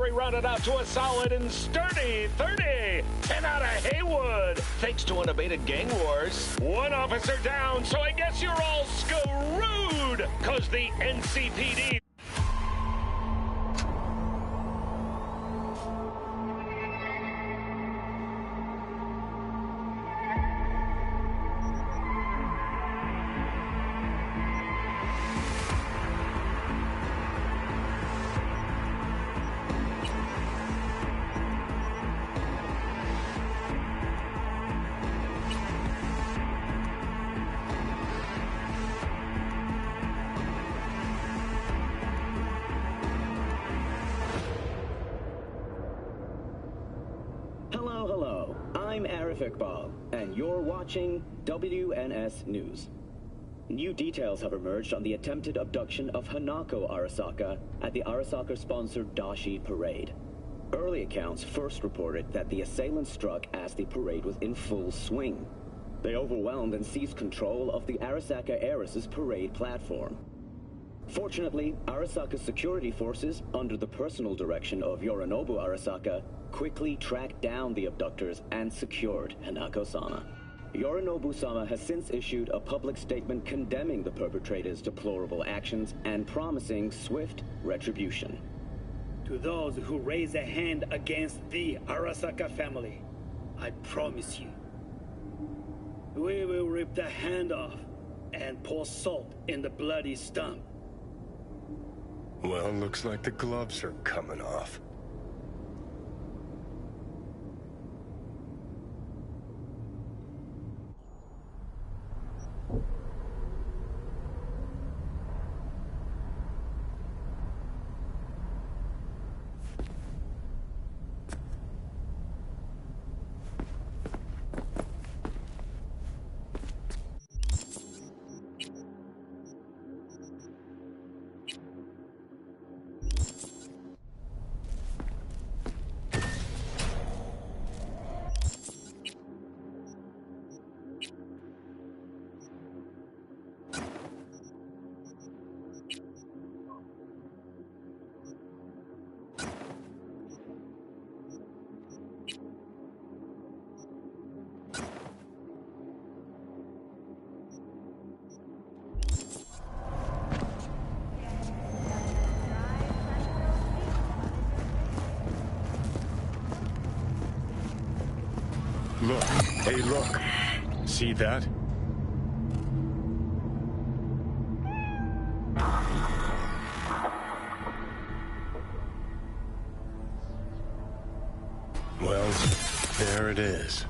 artillery rounded out to a solid and sturdy 30. 10 out of Haywood. Thanks to unabated gang wars. One officer down, so I guess you're all screwed. Cause the NCPD... And you're watching WNS News. New details have emerged on the attempted abduction of Hanako Arasaka at the Arasaka-sponsored Dashi Parade. Early accounts first reported that the assailants struck as the parade was in full swing. They overwhelmed and seized control of the Arasaka Heiress's parade platform. Fortunately, Arasaka's security forces, under the personal direction of Yorinobu Arasaka, quickly tracked down the abductors and secured Hanako-sama. Yorinobu-sama has since issued a public statement condemning the perpetrators' deplorable actions and promising swift retribution. To those who raise a hand against the Arasaka family, I promise you, we will rip the hand off and pour salt in the bloody stump. Well, looks like the gloves are coming off. Look. Hey, look. See that? Well, there it is.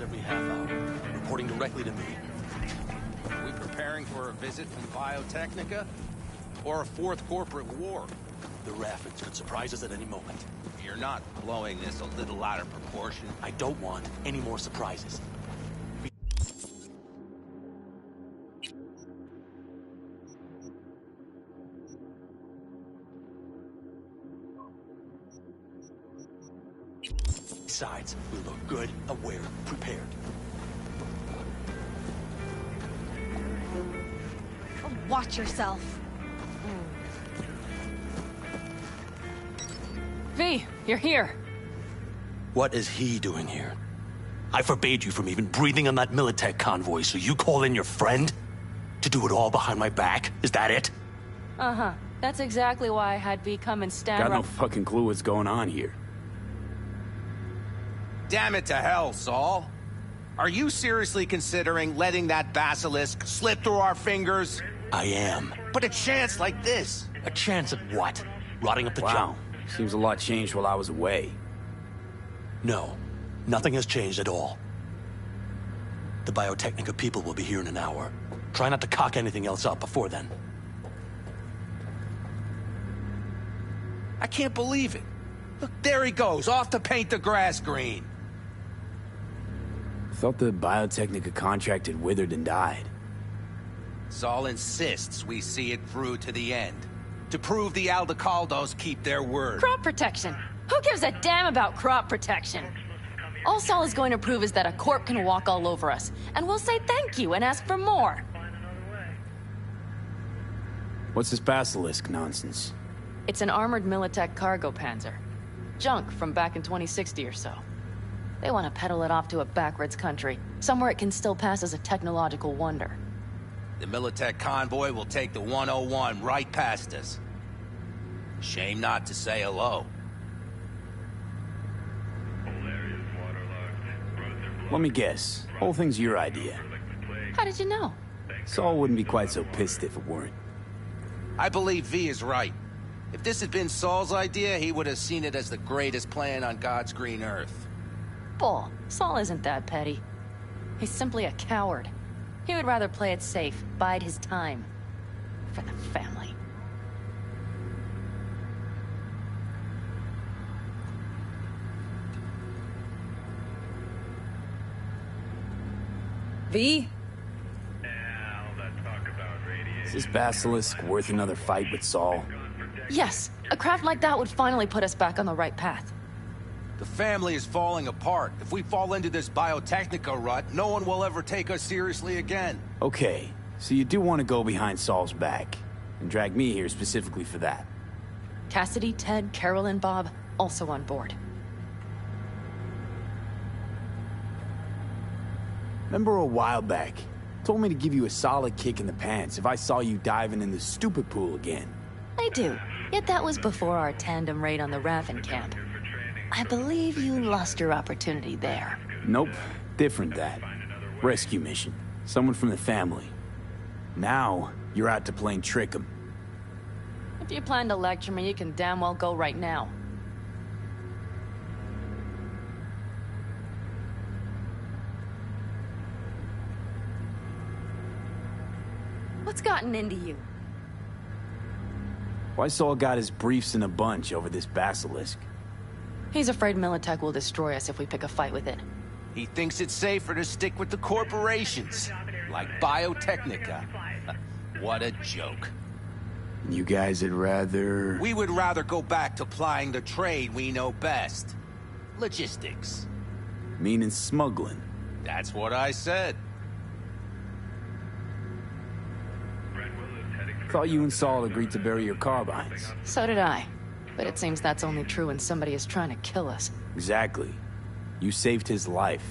Every half hour, reporting directly to me. Are we preparing for a visit from Biotechnica? Or a fourth corporate war? The Raffins could surprise us at any moment. You're not blowing this a little out of proportion. I don't want any more surprises. Besides, we look good, aware, prepared. Oh, watch yourself. V, you're here. What is he doing here? I forbade you from even breathing on that militech convoy, so you call in your friend? To do it all behind my back? Is that it? Uh-huh. That's exactly why I had V come and stand Got no right... fucking clue what's going on here. Damn it to hell, Saul. Are you seriously considering letting that basilisk slip through our fingers? I am. But a chance like this. A chance at what? Rotting up the Wow. jump? Seems a lot changed while I was away. No. Nothing has changed at all. The Biotechnica people will be here in an hour. Try not to cock anything else up before then. I can't believe it. Look, there he goes, off to paint the grass green. Thought the Biotechnica contract had withered and died. Saul insists we see it through to the end. To prove the Aldecaldos keep their word. Crop protection. Who gives a damn about crop protection? All Saul is going to prove is that a corp can walk all over us, and we'll say thank you and ask for more. What's this basilisk nonsense? It's an armored militech cargo panzer. Junk from back in 2060 or so. They want to peddle it off to a backwards country, somewhere it can still pass as a technological wonder. The militech convoy will take the 101 right past us. Shame not to say hello. Let me guess. Whole thing's your idea. How did you know? Saul wouldn't be quite so pissed if it weren't. I believe V is right. If this had been Saul's idea, he would have seen it as the greatest plan on God's green earth. Bull. Saul isn't that petty. He's simply a coward. He would rather play it safe, bide his time. For the family. V? Is this basilisk worth another fight with Saul? Yes, a craft like that would finally put us back on the right path. The family is falling apart. If we fall into this Biotechnica rut, no one will ever take us seriously again. Okay, so you do want to go behind Saul's back, and drag me here specifically for that. Cassidy, Ted, Carol, and Bob also on board. Remember a while back, told me to give you a solid kick in the pants if I saw you diving in the stupid pool again. I do, yet that was before our tandem raid on the Raven camp. I believe you lost your opportunity there. Nope, different that. Rescue mission. Someone from the family. Now, you're out to plain trick 'em. If you plan to lecture me, you can damn well go right now. What's gotten into you? Why Saul got his briefs in a bunch over this basilisk? He's afraid Militech will destroy us if we pick a fight with it. He thinks it's safer to stick with the corporations, like Biotechnica. What a joke. You guys would rather... We would rather go back to plying the trade we know best. Logistics. Meaning smuggling. That's what I said. Thought you and Saul agreed to bury your carbines. So did I. But it seems that's only true when somebody is trying to kill us. Exactly. You saved his life.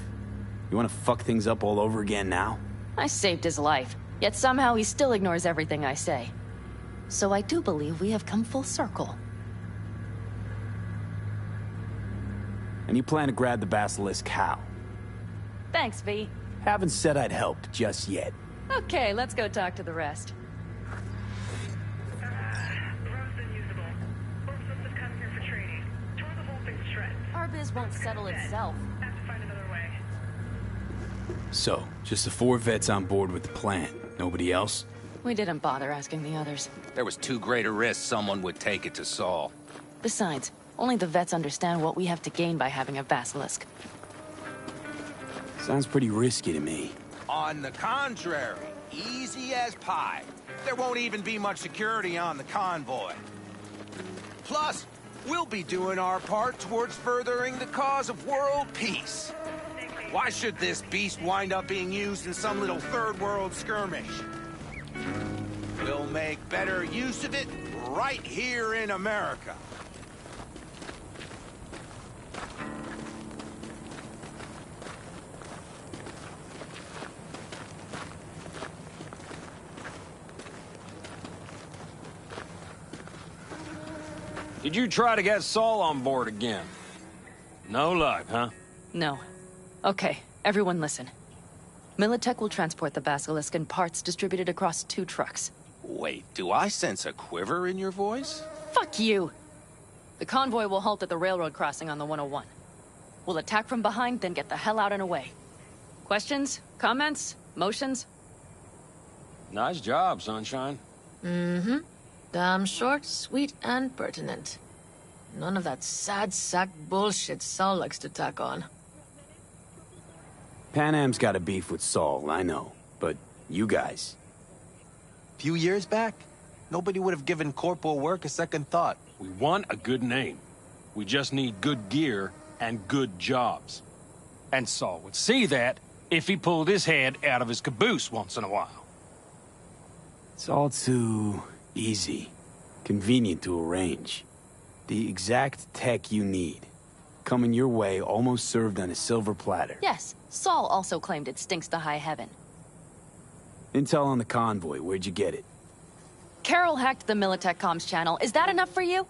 You want to fuck things up all over again now? I saved his life, yet somehow he still ignores everything I say. So I do believe we have come full circle. And you plan to grab the basilisk how? Thanks, V. Haven't said I'd helped just yet. Okay, let's go talk to the rest. Our biz won't settle itself. So, just the 4 vets on board with the plan. Nobody else? We didn't bother asking the others. There was too great a risk someone would take it to Saul. Besides, only the vets understand what we have to gain by having a basilisk. Sounds pretty risky to me. On the contrary, easy as pie. There won't even be much security on the convoy. Plus, we'll be doing our part towards furthering the cause of world peace. Why should this beast wind up being used in some little third world skirmish? We'll make better use of it right here in America. Did you try to get Saul on board again? No luck, huh? No. Okay, everyone listen. Militech will transport the basilisk in parts distributed across 2 trucks. Wait, do I sense a quiver in your voice? Fuck you! The convoy will halt at the railroad crossing on the 101. We'll attack from behind, then get the hell out and away. Questions? Comments? Motions? Nice job, Sunshine. Mm-hmm. Damn short, sweet, and pertinent. None of that sad sack bullshit Saul likes to tack on. Panam's got a beef with Saul, I know. But you guys... Few years back, nobody would have given Corpo work a second thought. We want a good name. We just need good gear and good jobs. And Saul would see that if he pulled his head out of his caboose once in a while. It's all too... easy. Convenient to arrange. The exact tech you need. Coming your way, almost served on a silver platter. Yes, Saul also claimed it stinks to high heaven. Intel on the convoy, where'd you get it? Carol hacked the Militech comms channel. Is that enough for you?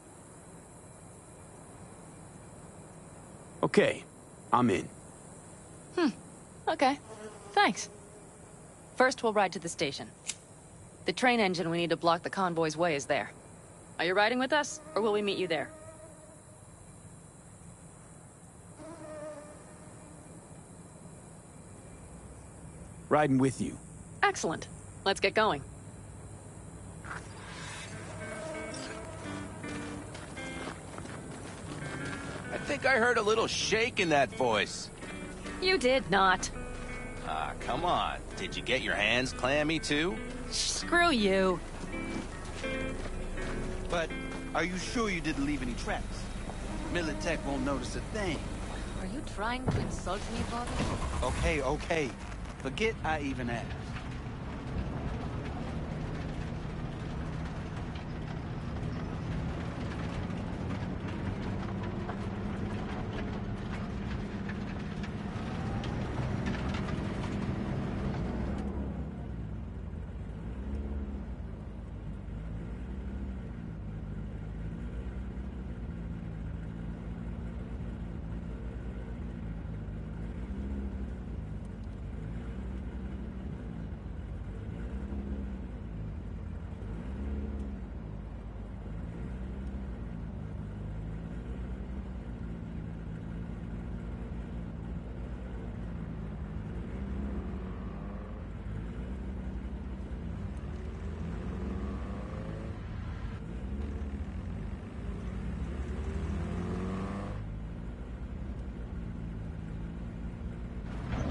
Okay, I'm in. Okay. Thanks. First, we'll ride to the station. The train engine we need to block the convoy's way is there. Are you riding with us, or will we meet you there? Riding with you. Excellent. Let's get going. I think I heard a little shake in that voice. You did not. Ah, come on. Did you get your hands clammy, too? Screw you. But are you sure you didn't leave any tracks? Militech won't notice a thing. Are you trying to insult me, Bobby? Okay. Forget I even asked.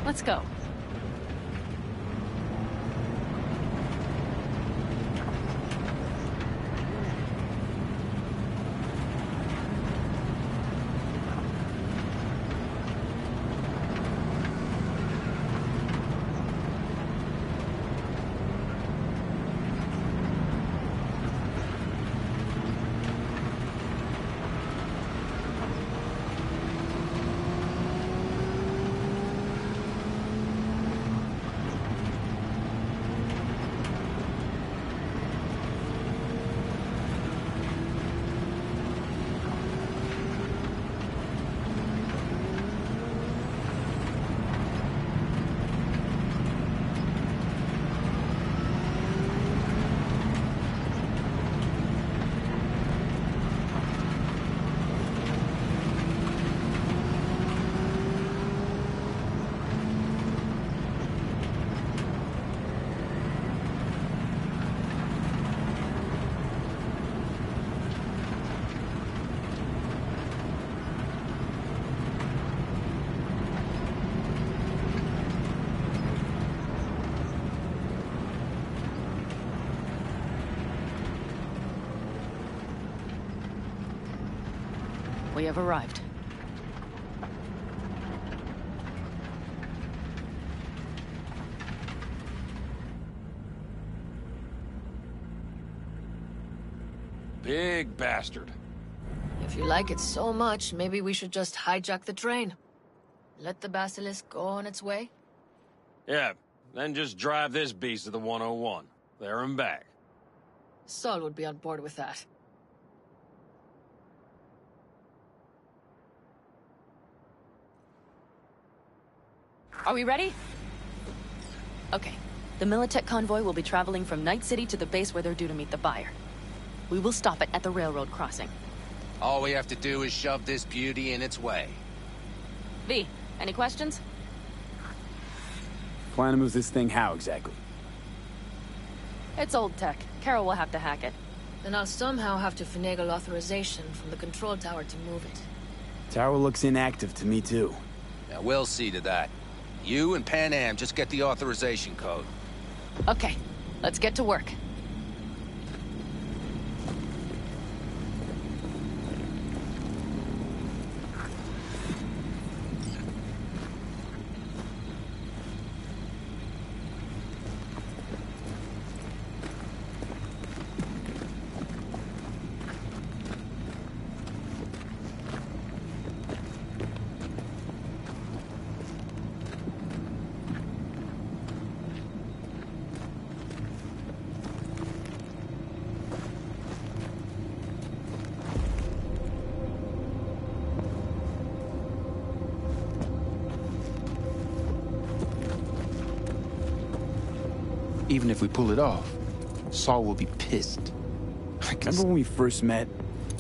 Let's go. We have arrived. Big bastard. If you like it so much, maybe we should just hijack the train. Let the basilisk go on its way? Yeah, then just drive this beast to the 101. There and back. Saul would be on board with that. Are we ready? Okay. The militech convoy will be traveling from Night City to the base where they're due to meet the buyer. We will stop it at the railroad crossing. All we have to do is shove this beauty in its way. V, any questions? Plan to move this thing how exactly? It's old tech. Carol will have to hack it. Then I'll somehow have to finagle authorization from the control tower to move it. Tower looks inactive to me too. Yeah, we'll see to that. You and Panam just get the authorization code. Okay, let's get to work. Even if we pull it off, Saul will be pissed. Remember when we first met?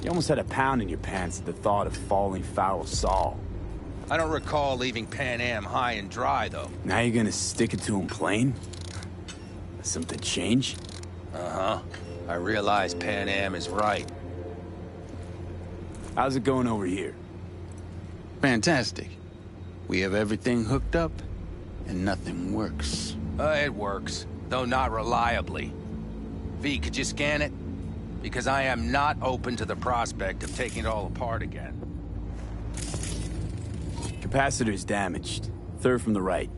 You almost had a pound in your pants at the thought of falling foul of Saul. I don't recall leaving Panam high and dry, though. Now you're gonna stick it to him plain? Something change? Uh-huh. I realize Panam is right. How's it going over here? Fantastic. We have everything hooked up, and nothing works. It works, though not reliably. V, could you scan it? Because I am not open to the prospect of taking it all apart again. Capacitor's damaged. Third from the right.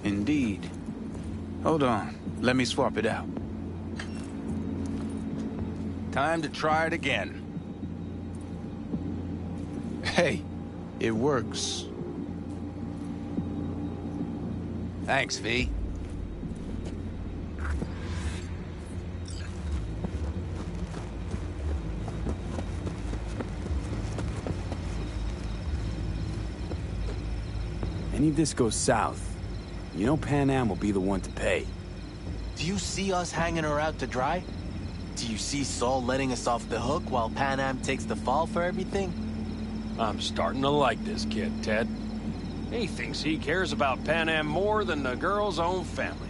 Indeed. Hold on. Let me swap it out. Time to try it again. Hey, it works. Thanks, V. Any of this goes south, you know Panam will be the one to pay. Do you see us hanging her out to dry? Do you see Saul letting us off the hook while Panam takes the fall for everything? I'm starting to like this kid, Ted. He thinks he cares about Panam more than the girl's own family.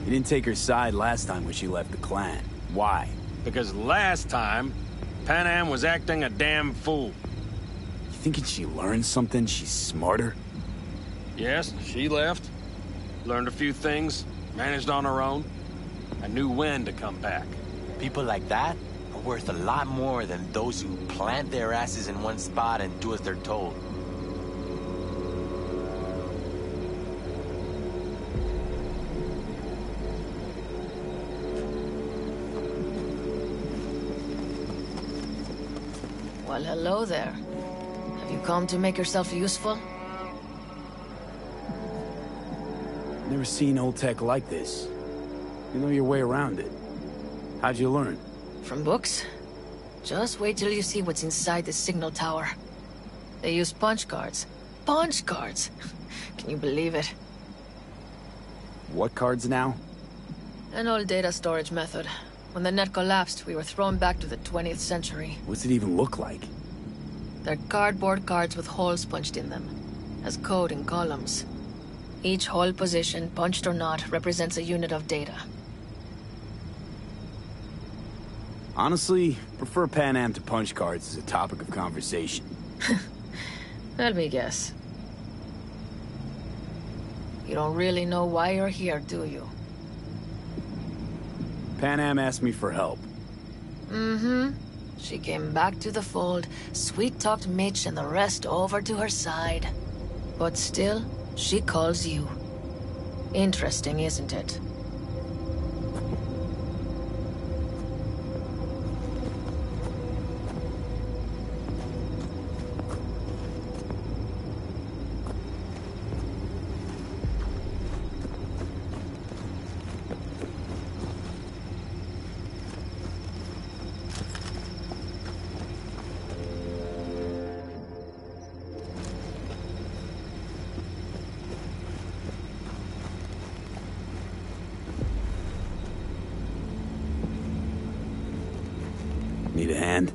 You didn't take her side last time when she left the clan. Why? Because last time, Panam was acting a damn fool. You thinking she learned something? She's smarter? Yes, she left. Learned a few things, managed on her own. I knew when to come back. People like that are worth a lot more than those who plant their asses in one spot and do as they're told. Well, hello there. Have you come to make yourself useful? Never seen old tech like this. You know your way around it. How'd you learn? From books? Just wait till you see what's inside the signal tower. They use punch cards. Punch cards! Can you believe it? What cards now? An old data storage method. When the net collapsed, we were thrown back to the 20th century. What's it even look like? They're cardboard cards with holes punched in them, as code in columns. Each hole position, punched or not, represents a unit of data. Honestly, prefer Panam to punch cards as a topic of conversation. Let me guess. You don't really know why you're here, do you? Panam asked me for help. Mm-hmm. She came back to the fold, sweet-talked Mitch and the rest over to her side. But still, she calls you. Interesting, isn't it? Need a hand?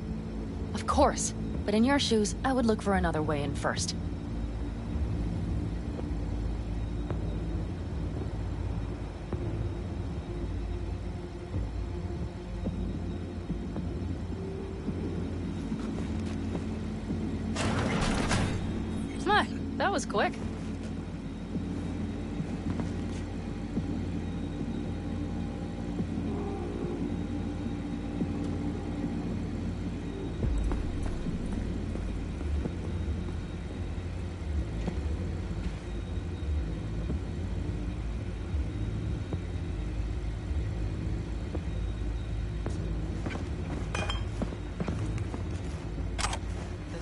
Of course. But in your shoes, I would look for another way in first. My, that was quick.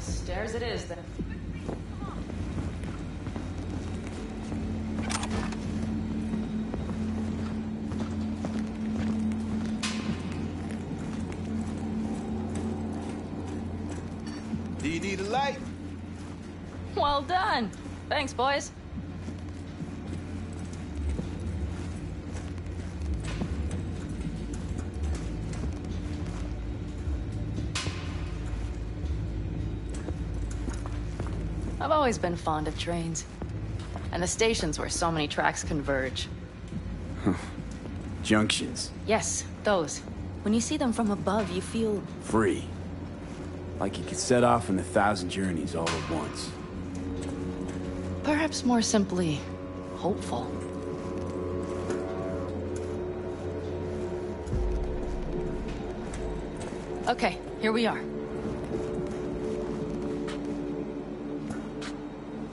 Stairs it is, then. Do you need a light? Well done. Thanks, boys. I've always been fond of trains. And the stations where so many tracks converge. Junctions. Yes, those. When you see them from above, you feel... Free. Like you could set off on 1,000 journeys all at once. perhaps more simply, hopeful. Okay, here we are.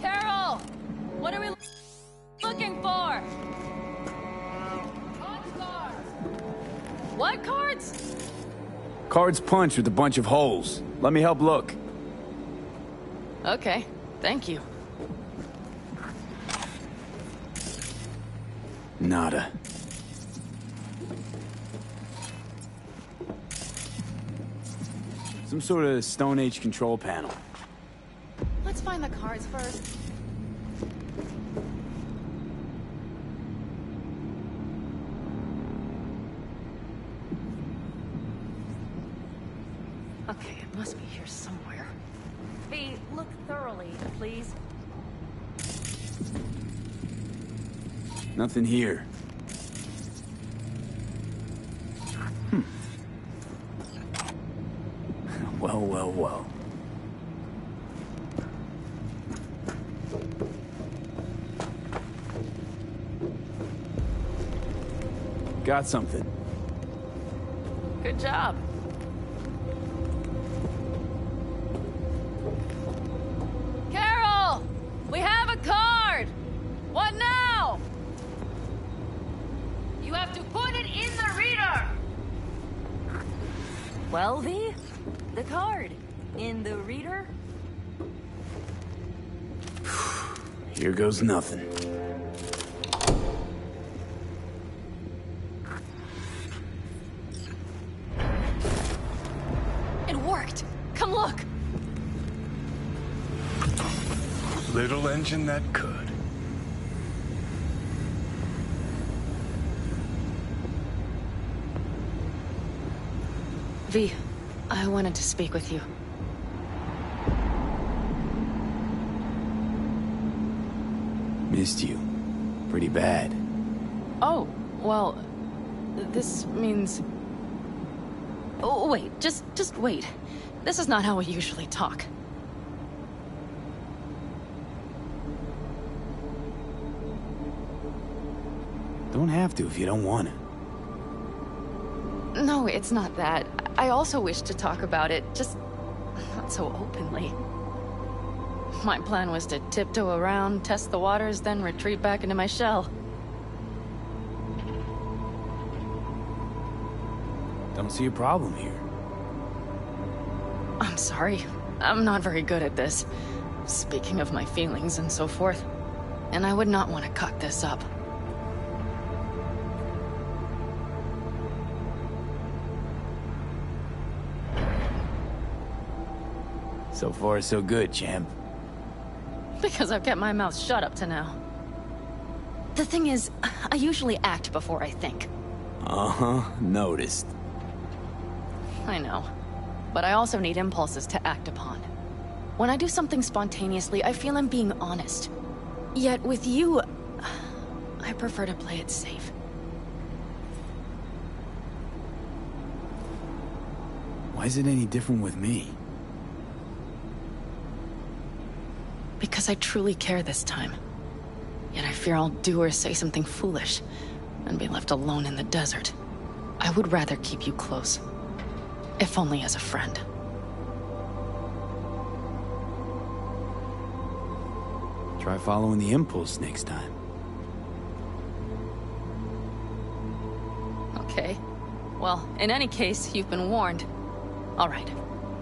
Carol! What are we looking for? What cards? Cards punched with a bunch of holes. Let me help look. Okay, thank you. Nada. Some sort of Stone Age control panel. Let's find the cards first. Okay, it must be here somewhere. V, look thoroughly, please. Nothing here. Well, well, well. Got something. Good job. Carol! We have a card! What now? You have to put it in the reader! Well, V? The card. In the reader? Here goes nothing. It worked! Come look! Little engine that could. V, I wanted to speak with you. Missed you. Pretty bad. Oh, well, this means... Oh, wait, just wait. This is not how we usually talk. Don't have to if you don't want to. No, it's not that. I also wish to talk about it, just not so openly. My plan was to tiptoe around, test the waters, then retreat back into my shell. Don't see a problem here. I'm sorry. I'm not very good at this. Speaking of my feelings and so forth. And I would not want to cock this up. So far, so good, champ. Because I've kept my mouth shut up to now. The thing is, I usually act before I think. Uh-huh, noticed. I know. But I also need impulses to act upon. When I do something spontaneously, I feel I'm being honest. Yet with you, I prefer to play it safe. Why is it any different with me? Because I truly care this time. Yet I fear I'll do or say something foolish, and be left alone in the desert. I would rather keep you close. If only as a friend. Try following the impulse next time. Okay. Well, in any case, you've been warned. All right.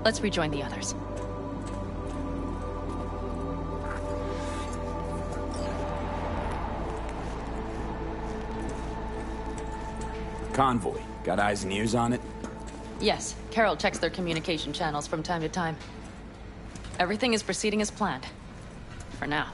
Let's rejoin the others. Convoy. Got eyes and ears on it? Yes, Carol checks their communication channels from time to time. Everything is proceeding as planned. For now.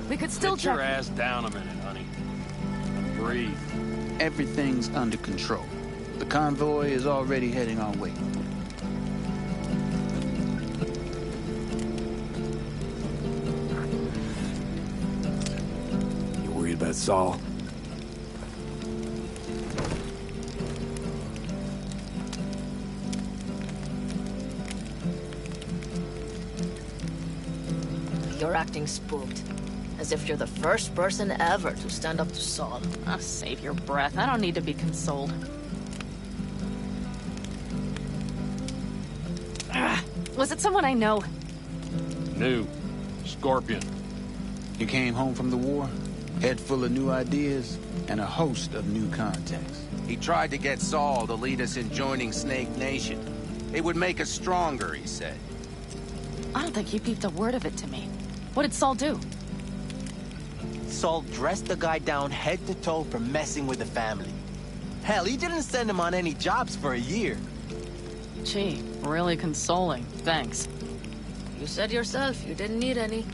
We could still Get your ass down a minute, honey. Breathe. Everything's under control. The convoy is already heading our way. You worried about Saul? You're acting spooked. As if you're the first person ever to stand up to Saul. Oh, save your breath. I don't need to be consoled. Was it someone I know? New. Scorpion. You came home from the war, head full of new ideas, and a host of new contacts. He tried to get Saul to lead us in joining Snake Nation. It would make us stronger, he said. I don't think he peeped a word of it to me. What did Saul do? Saul dressed the guy down head to toe for messing with the family. Hell, he didn't send him on any jobs for a year. Gee, really consoling. Thanks. You said yourself you didn't need any.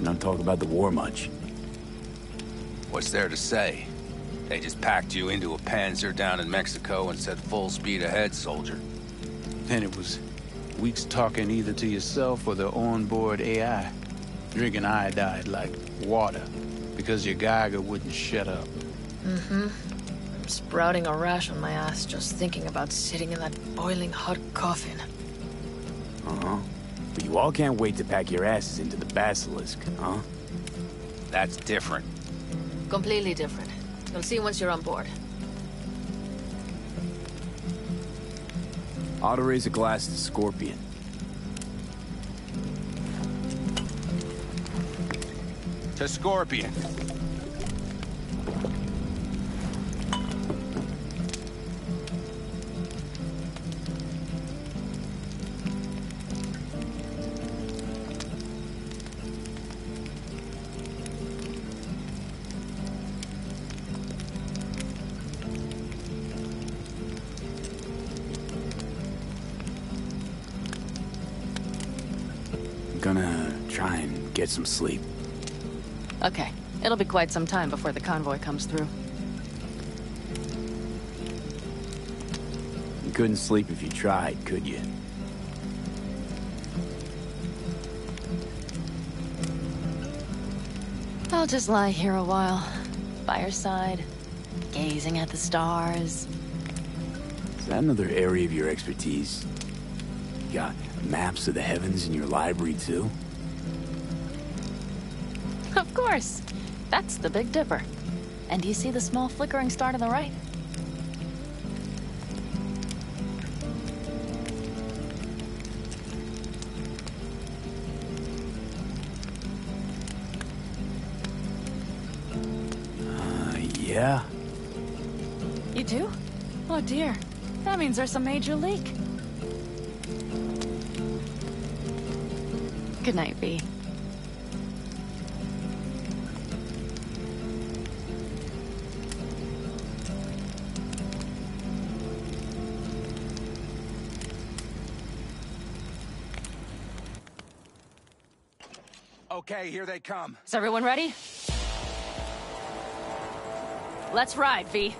Don't talk about the war much. What's there to say? They just packed you into a Panzer down in Mexico and said full speed ahead, soldier. Then it was weeks talking either to yourself or the onboard AI, drinking iodide like water. Because your Geiger wouldn't shut up. Mm-hmm. I'm sprouting a rash on my ass just thinking about sitting in that boiling hot coffin. Uh-huh. But you all can't wait to pack your asses into the Basilisk, huh? That's different. Completely different. You'll see once you're on board. Ought to raise a glass to Scorpion. To Scorpion. Gonna try and get some sleep. Okay, it'll be quite some time before the convoy comes through. You couldn't sleep if you tried, could you? I'll just lie here a while, by your side, gazing at the stars. Is that another area of your expertise? You got maps of the heavens in your library, too? Of course. That's the Big Dipper. And do you see the small flickering star to the right? Yeah. You do? Oh dear. That means there's a major leak. Good night, V. Okay, here they come. Is everyone ready? Let's ride, V.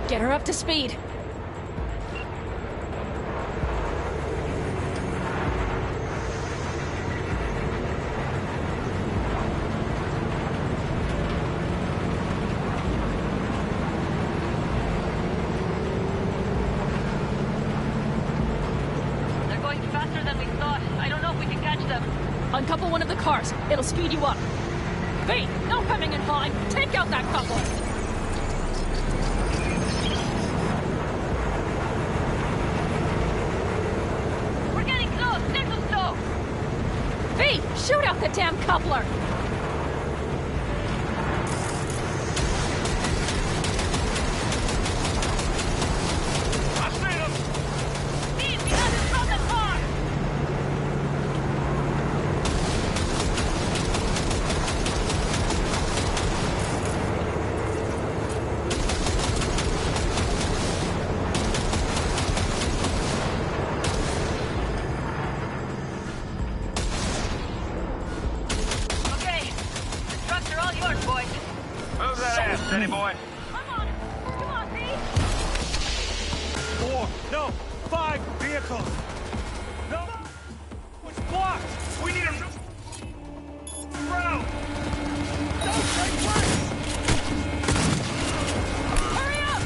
Get her up to speed. They're going faster than we thought. I don't know if we can catch them. Uncouple one of the cars. It'll speed you up. V, no coming in behind. Take out that couple. Shoot out the damn coupler! I see him! Steve, we have him from the car! Steady, boy. Come on, V. 4, no, 5 vehicles. No, it's blocked. We need a route. Don't take place. Hurry up!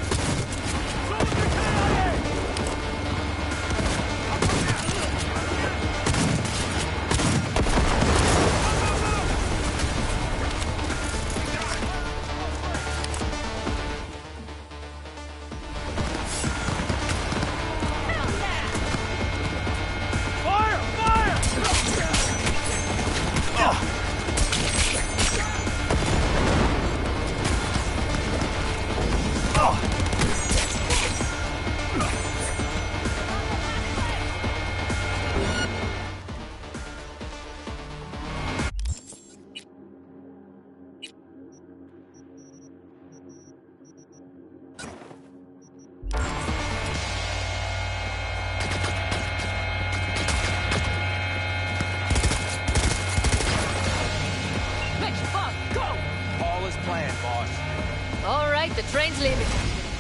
Train's leaving.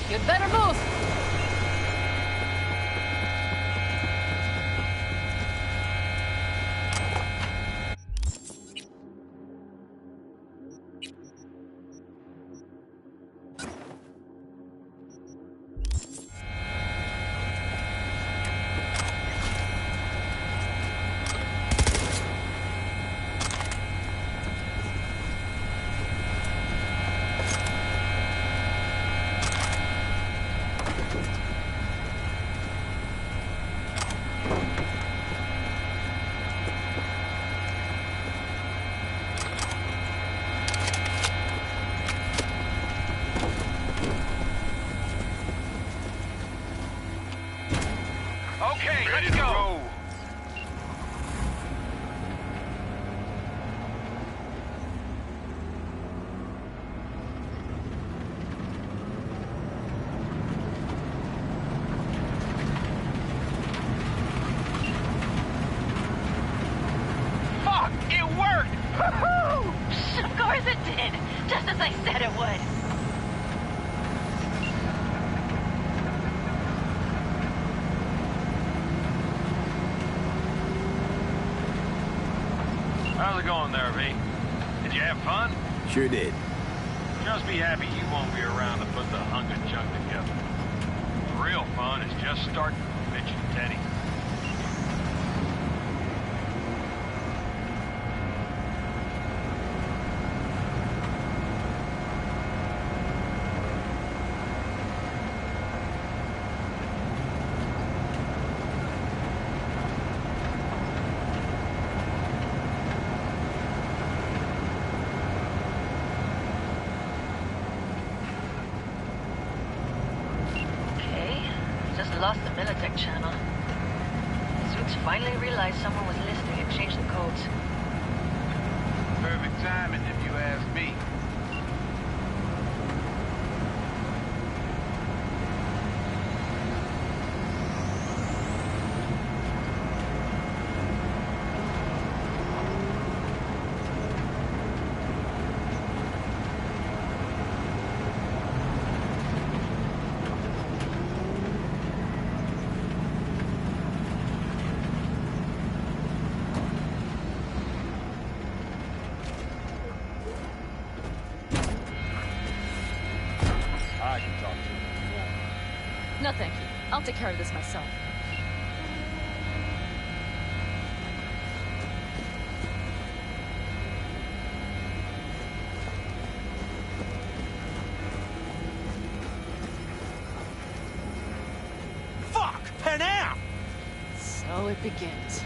You'd better move. Okay, let's go. Fuck! It worked! Woohoo! Of course it did! Just as I said it would. How's it going there, V? Did you have fun? Sure did. Just be happy you won't be around to put the hunk of junk together. The real fun is just starting, Mitch and Teddy. Just lost the militech channel. Suits finally realized someone was listening and changed the codes. Perfect timing, if you ask me. I can talk to him. No, thank you. I'll take care of this myself. Fuck! Panam! So it begins.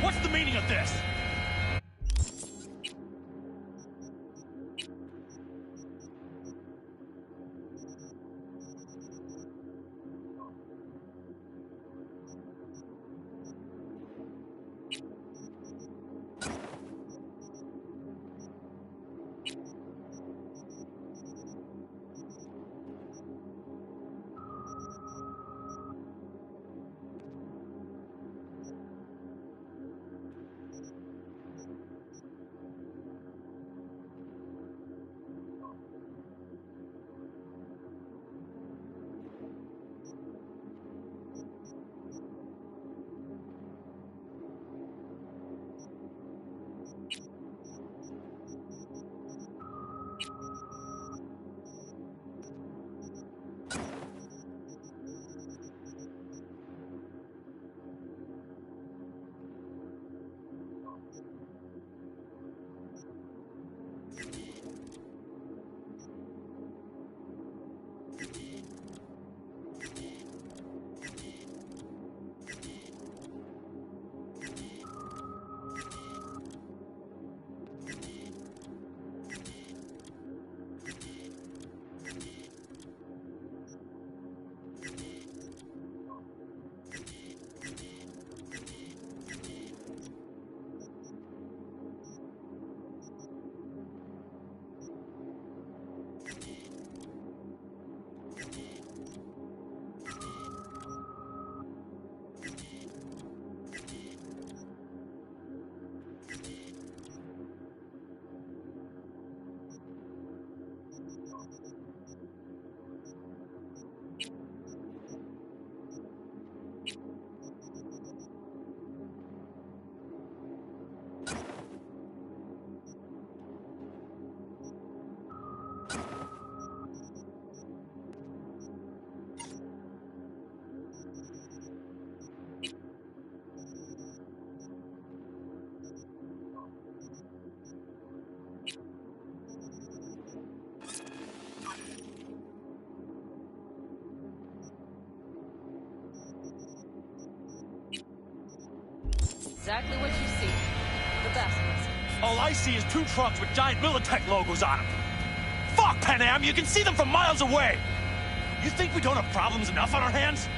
What's the meaning of this? exactly what you see. The basilisk. All I see is 2 trucks with giant militech logos on them. Fuck, Panam, you can see them from miles away! You think we don't have problems enough on our hands?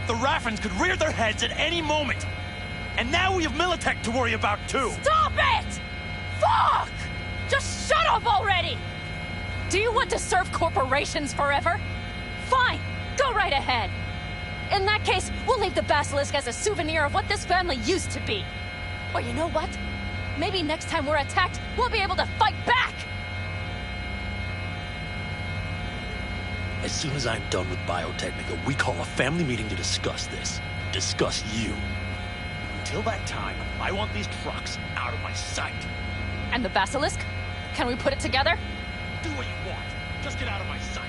The Raffens could rear their heads at any moment. And now we have militech to worry about, too. Stop it! Fuck! Just shut up already! Do you want to serve corporations forever? Fine, go right ahead. In that case, we'll leave the basilisk as a souvenir of what this family used to be. Or you know what? Maybe next time we're attacked, we'll be able to fight back! As soon as I'm done with Biotechnica, we call a family meeting to discuss this. Discuss you. Until that time, I want these trucks out of my sight. And the basilisk? Can we put it together? Do what you want. Just get out of my sight.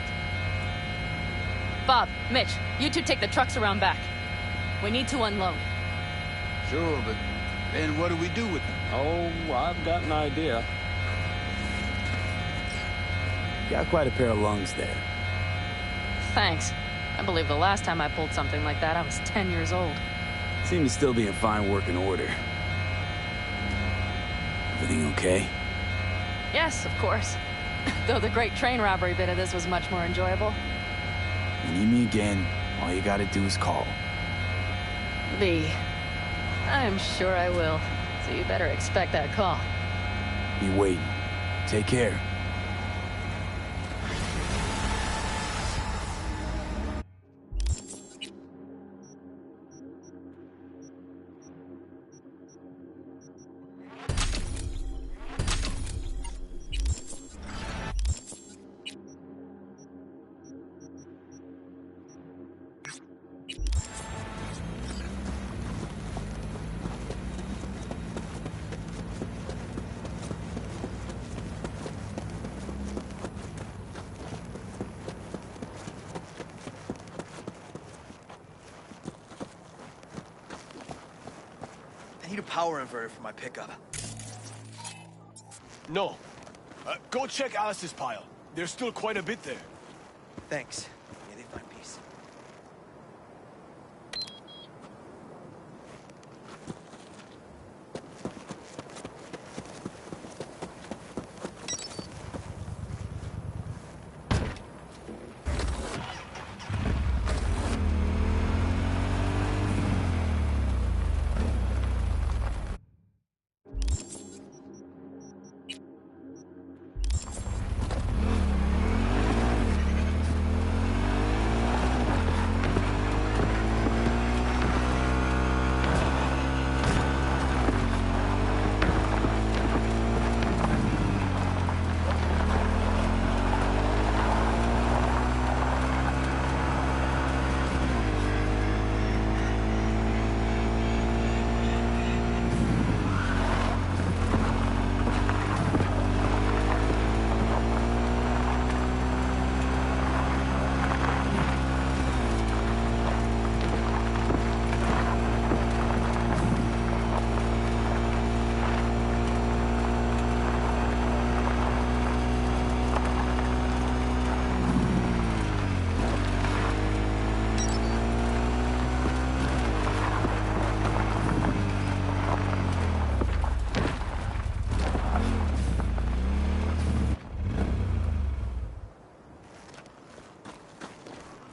Bob, Mitch, you two take the trucks around back. We need to unload. Sure, but then what do we do with them? Oh, I've got an idea. Got quite a pair of lungs there. Thanks. I believe the last time I pulled something like that, I was 10 years old. Seem to still be in fine working order. Everything okay? Yes, of course. Though the great train robbery bit of this was much more enjoyable. You need me again, all you gotta do is call. B. I'm sure I will. So you better expect that call. Be waiting. Take care. I need a power inverter for my pickup. No. Go check Alice's pile. There's still quite a bit there. Thanks. May they find peace.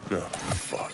No, fuck.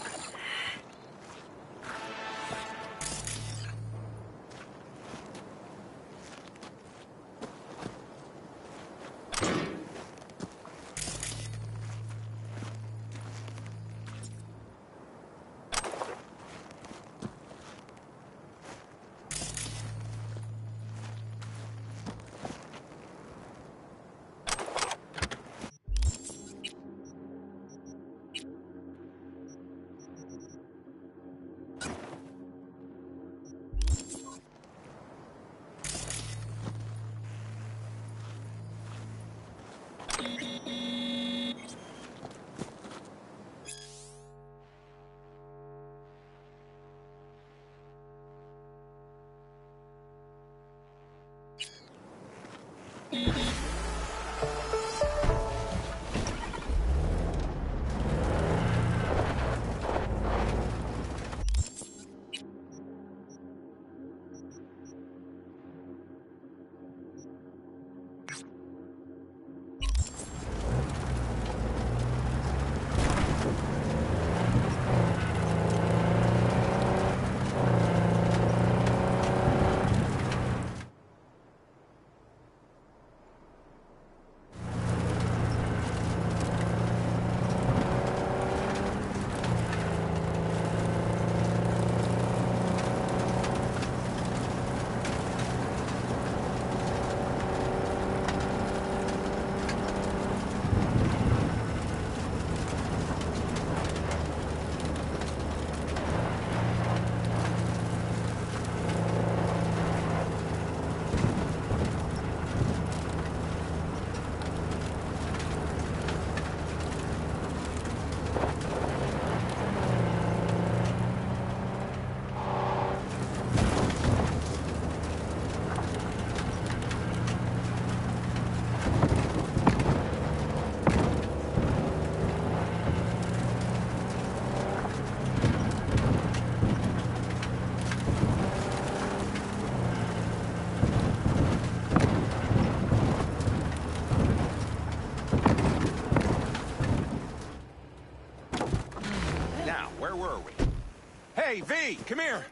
Hey, V, come here.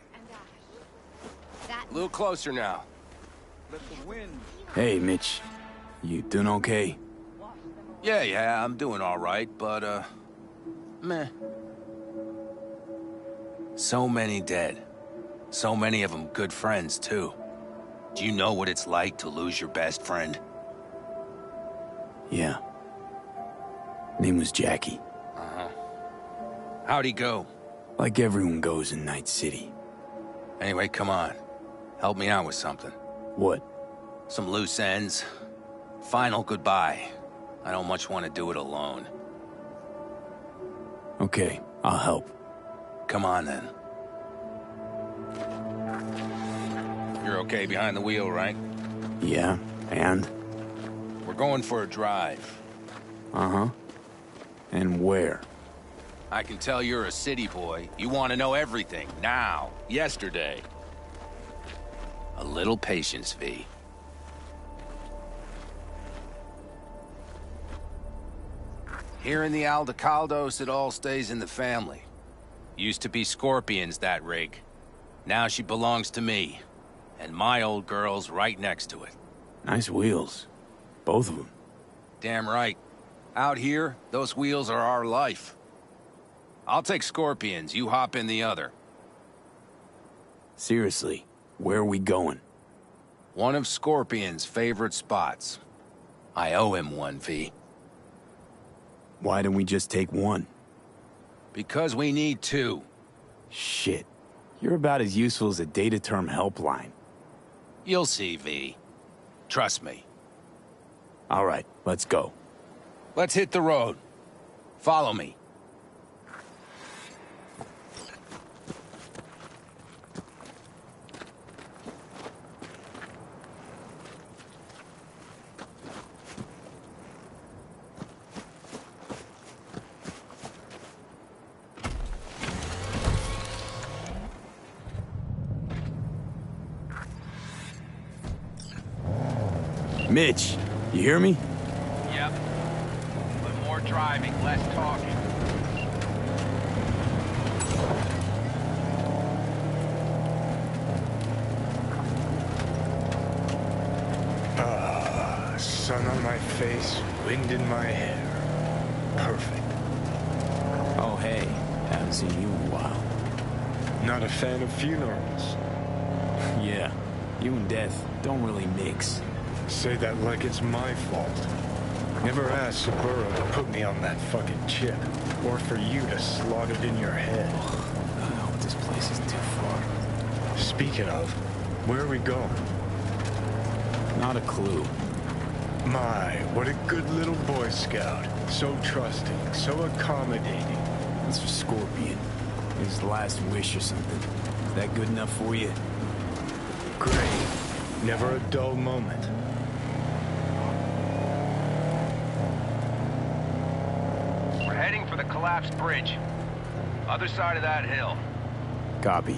A little closer now. Let the wind. Hey, Mitch. You doing okay? Yeah, I'm doing all right, but, meh. So many dead. So many of them good friends, too. Do you know what it's like to lose your best friend? Yeah. Name was Jackie. Uh-huh. How'd he go? Like everyone goes in Night City. Anyway, come on. Help me out with something. What? Some loose ends. Final goodbye. I don't much want to do it alone. Okay, I'll help. Come on, then. You're okay behind the wheel, right? Yeah, and? We're going for a drive. Uh-huh. And where? I can tell you're a city boy. You want to know everything, now, yesterday. A little patience, V. Here in the Aldecaldos, it all stays in the family. Used to be Scorpion's, that rig. Now she belongs to me. And my old girl's right next to it. Nice wheels. Both of them. Damn right. Out here, those wheels are our life. I'll take Scorpion's, you hop in the other. Seriously, where are we going? One of Scorpion's favorite spots. I owe him one, V. Why don't we just take one? Because we need two. Shit. You're about as useful as a data term helpline. You'll see, V. Trust me. All right, let's go. Let's hit the road. Follow me. Mitch, you hear me? Yep. But more driving, less talking. Sun on my face, wind in my hair. Perfect. Oh, hey. Haven't seen you in a while. Not a fan of funerals. Yeah. You and death don't really mix. Say that like it's my fault. Never asked Saburo to put me on that fucking chip, or for you to slot it in your head. I hope this place is too far. Speaking of, where are we going? Not a clue. My, what a good little Boy Scout. So trusting, so accommodating. That's for Scorpion. His last wish or something. Is that good enough for you? Great. Never a dull moment. We're heading for the collapsed bridge. Other side of that hill. Copy.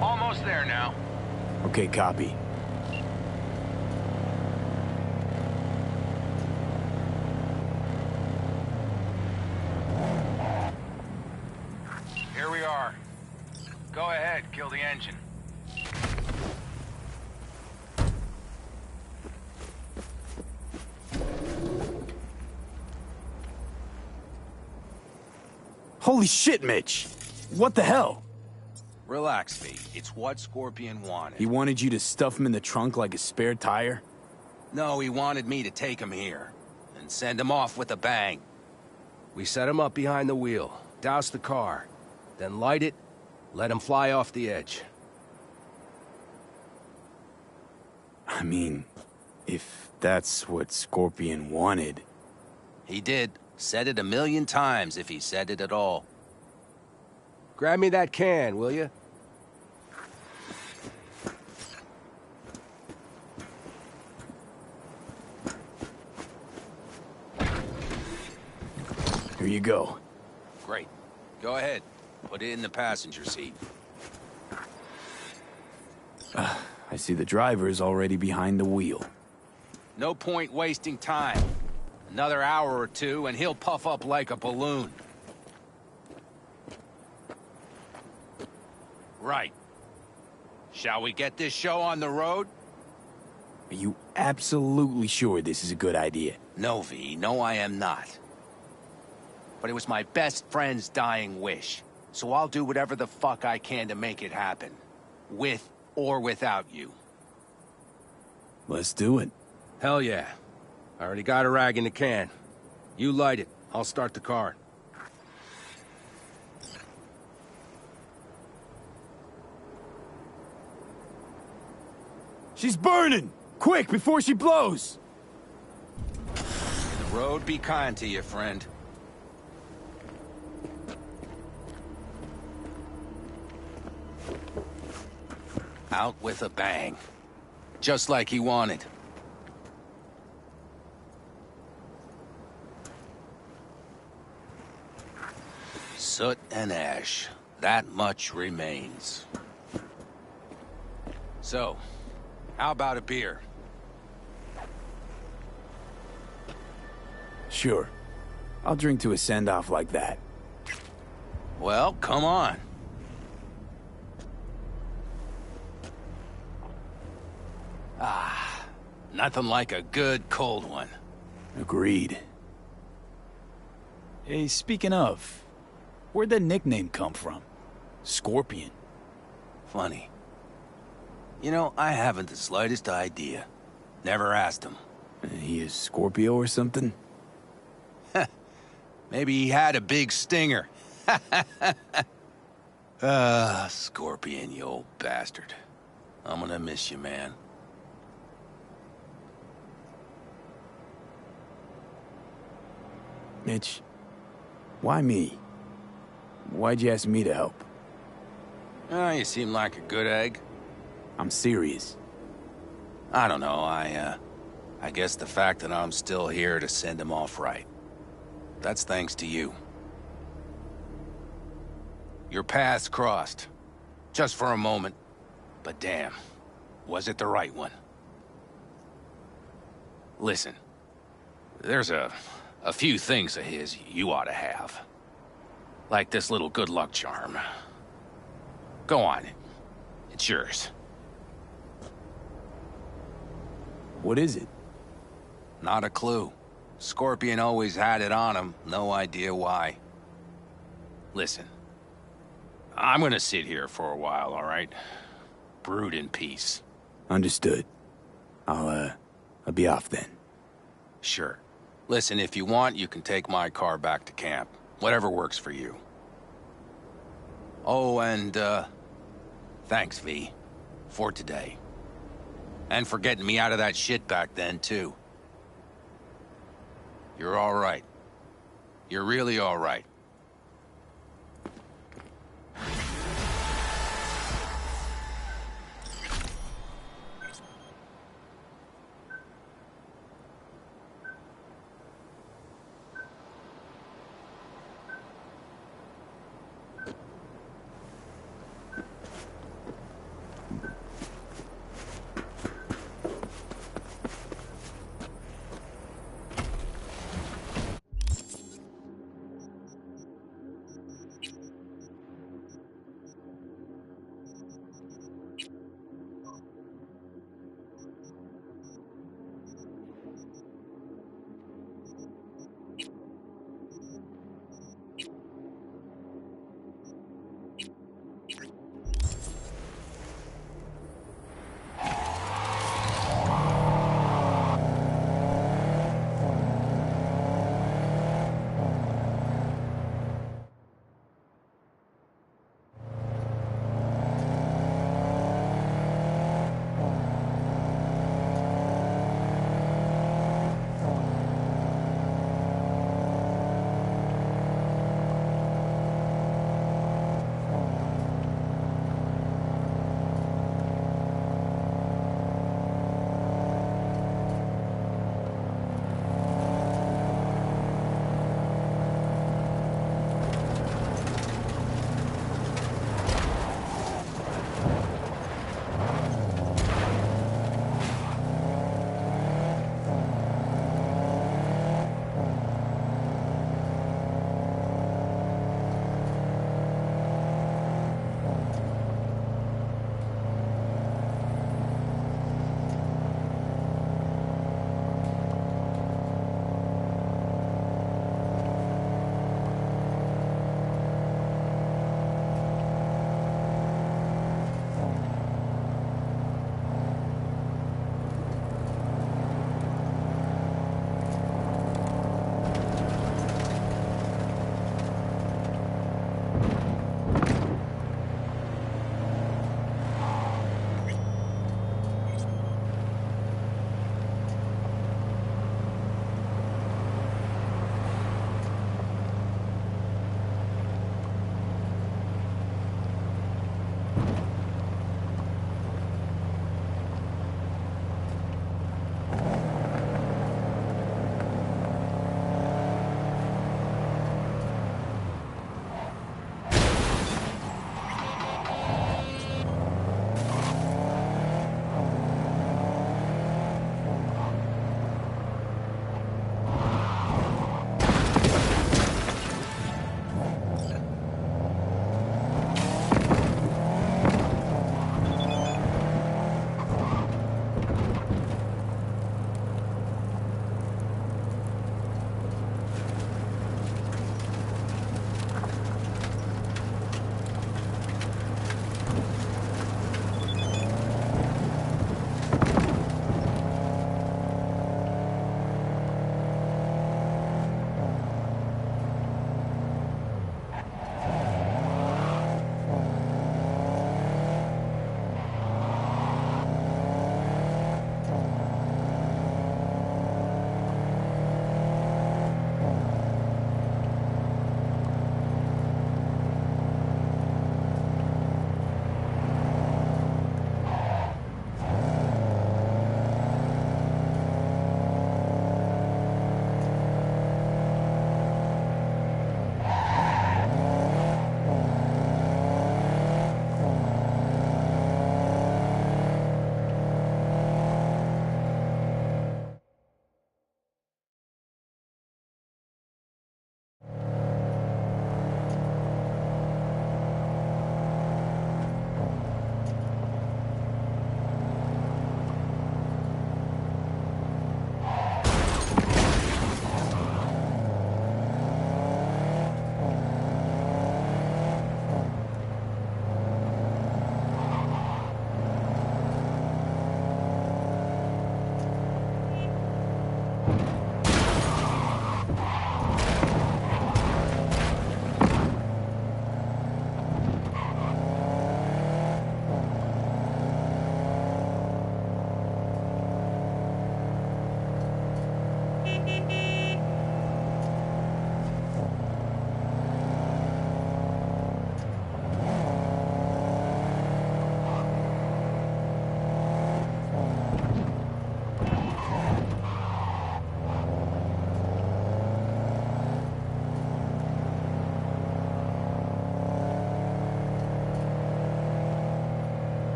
Almost there now. Okay, copy. Here we are. Go ahead, kill the engine. Holy shit, Mitch! What the hell? Relax, V. It's what Scorpion wanted. He wanted you to stuff him in the trunk like a spare tire? No, he wanted me to take him here and send him off with a bang. We set him up behind the wheel, douse the car, then light it, let him fly off the edge. I mean, if that's what Scorpion wanted... He did. Said it 1,000,000 times if he said it at all. Grab me that can, will you? Here you go. Great. Go ahead. Put it in the passenger seat. I see the driver is already behind the wheel. No point wasting time. Another hour or two, and he'll puff up like a balloon. Right. Shall we get this show on the road? Are you absolutely sure this is a good idea? No, V. No, I am not. But it was my best friend's dying wish. So I'll do whatever the fuck I can to make it happen. With or without you. Let's do it. Hell yeah. I already got a rag in the can. You light it. I'll start the car. She's burning! Quick, before she blows! The road be kind to you, friend. Out with a bang. Just like he wanted. Soot and ash. That much remains. So, how about a beer? Sure. I'll drink to a send-off like that. Well, come on. Ah, nothing like a good cold one. Agreed. Hey, speaking of, where'd that nickname come from? Scorpion. Funny. You know, I haven't the slightest idea. Never asked him. He is Scorpio or something? Maybe he had a big stinger. Scorpion, you old bastard. I'm gonna miss you, man. Mitch, why me? Why'd you ask me to help? You seem like a good egg. I'm serious. I don't know, I guess the fact that I'm still here to send him off right. That's thanks to you. Your paths crossed. Just for a moment. But damn, was it the right one? Listen, there's a few things of his you ought to have. Like this little good luck charm. Go on, it's yours. What is it? Not a clue. Scorpion always had it on him, no idea why. Listen, I'm gonna sit here for a while, all right? Brood in peace. Understood. I'll be off then. Sure. Listen, if you want, you can take my car back to camp. Whatever works for you. Oh, and, thanks, V. For today. And for getting me out of that shit back then, too. You're all right. You're really all right.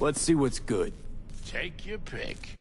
Let's see what's good. Take your pick.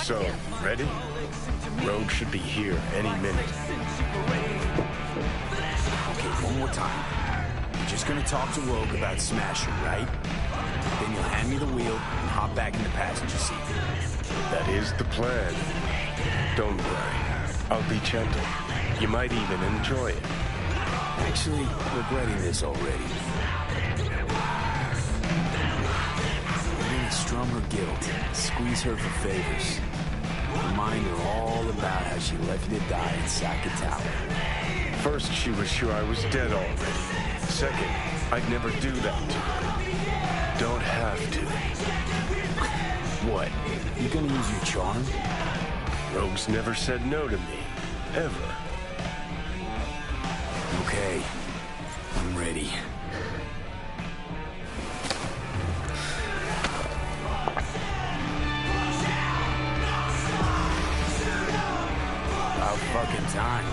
So, ready? Rogue should be here any minute. Okay, one more time. You're just gonna talk to Rogue about Smasher, right? Then you'll hand me the wheel and hop back in the passenger seat. That is the plan. Don't worry. I'll be gentle. You might even enjoy it. Actually, regretting this already. We're gonna strum her guilt, squeeze her for favors. Remind her all about how she left me to die in Saka Tower. First, she was sure I was dead already. Second, I'd never do that to her. Don't have to. What? You gonna use your charm? Rogue's never said no to me. Ever. Okay. I'm ready. About fucking time.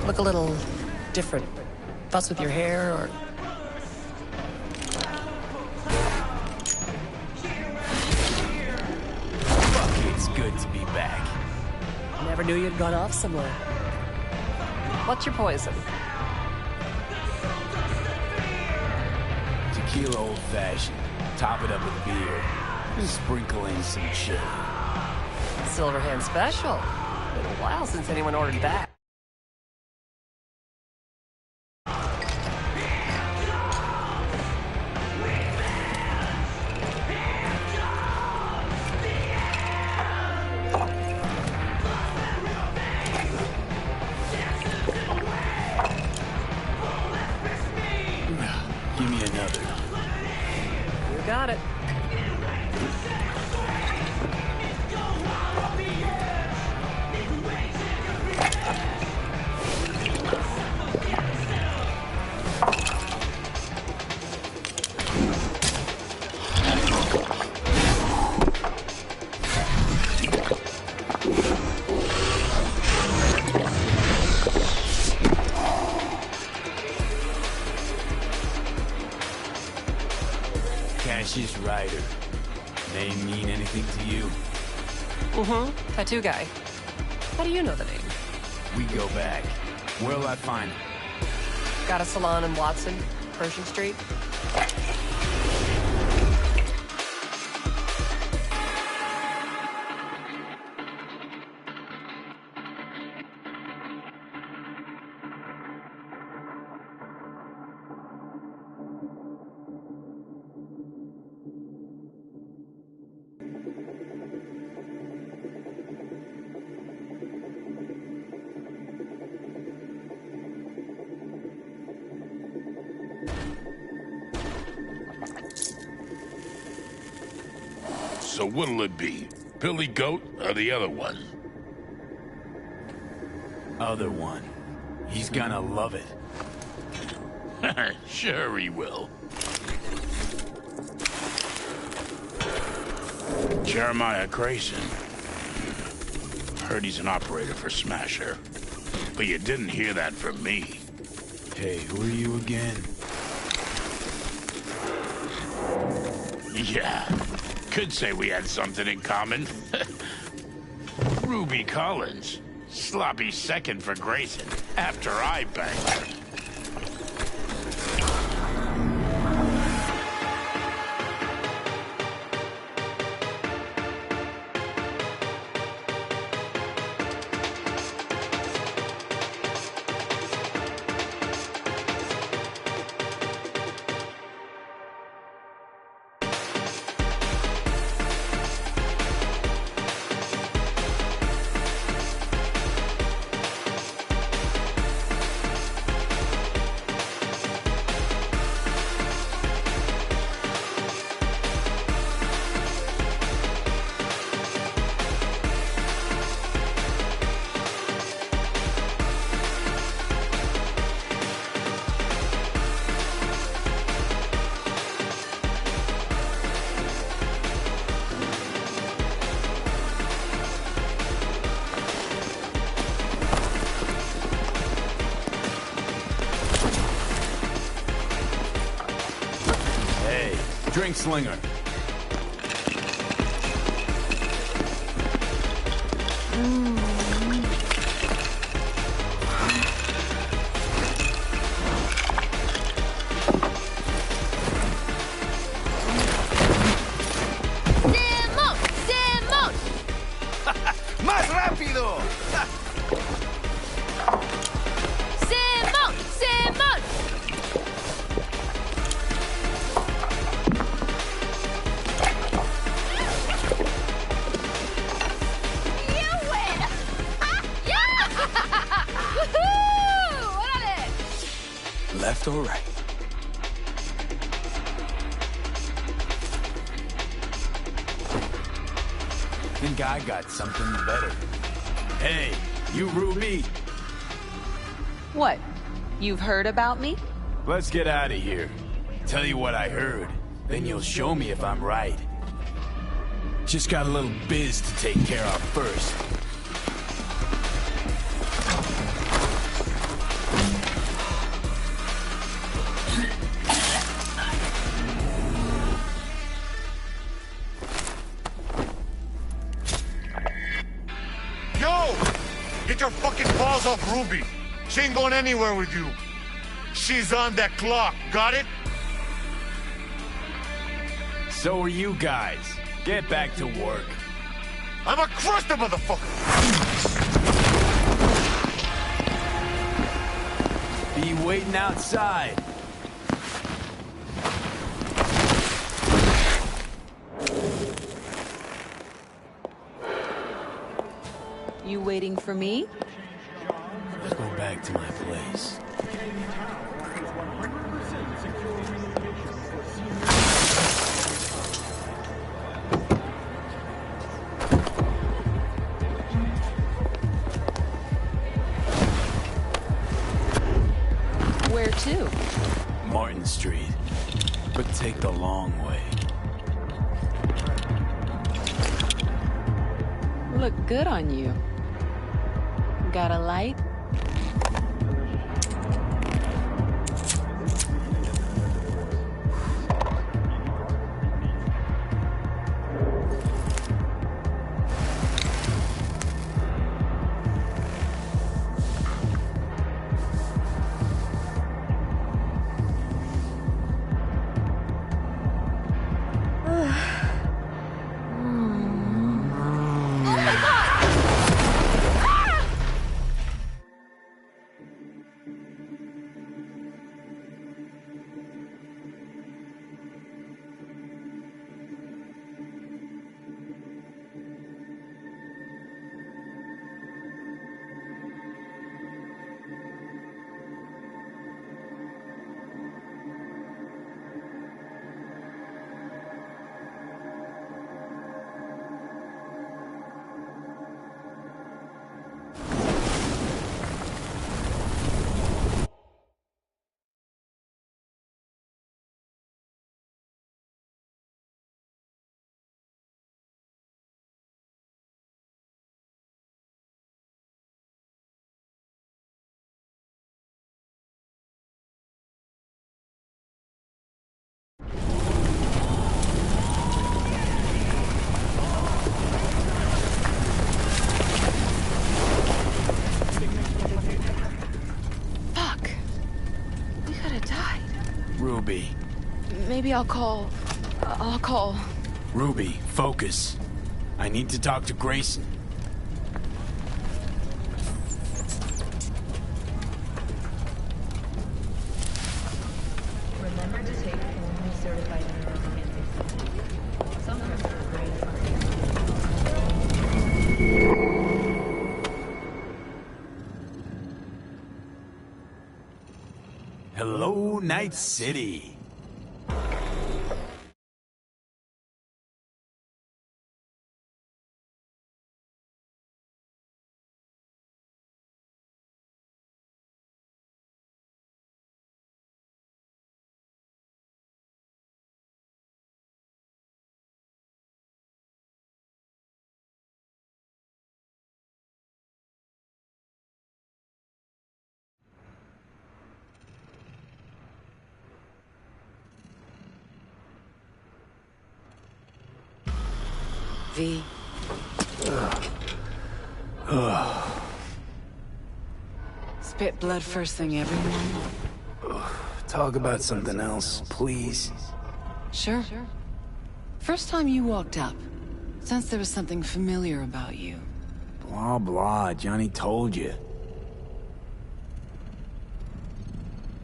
Look a little different. Fuss with your hair, or... Fuck, it's good to be back. Never knew you'd gone off somewhere. What's your poison? Tequila old-fashioned. Top it up with beer. Just sprinkle in some chili. Silverhand special. Been a while since anyone ordered that. Give me another. You got it. Cassius Ryder. Name mean anything to you? Mm-hmm. Tattoo guy. How do you know the name? We go back. Where'll I find him? Got a salon in Watson, Pershing Street. So what'll it be? Billy Goat or the other one? Other one. He's gonna love it. Sure he will. Jeremiah Grayson. Heard he's an operator for Smasher. But you didn't hear that from me. Hey, who are you again? Yeah. Could say we had something in common. Ruby Collins. Sloppy second for Grayson after I banged her. Drink slinger. ¡Más rápido! Left or right? Think I got something better. Hey, you Ruby! What? You've heard about me? Let's get out of here. Tell you what I heard, then you'll show me if I'm right. Just got a little biz to take care of first. Get your fucking balls off Ruby. She ain't going anywhere with you. She's on that clock, got it? So are you guys. Get back to work. I'ma crush the motherfucker! Be waiting outside. You waiting for me? Let's go back to my place. Where to? Martin Street. But take the long way. Look good on you. Got a light? Ruby. Maybe I'll call... Ruby, focus. I need to talk to Grayson. Remember to take only certified neurocandidates. Some persons are very Hello, Night City. V. Spit blood first thing every morning. Talk about something else, please. Sure. First time you walked up, sensed there was something familiar about you. Blah, blah. Johnny told you.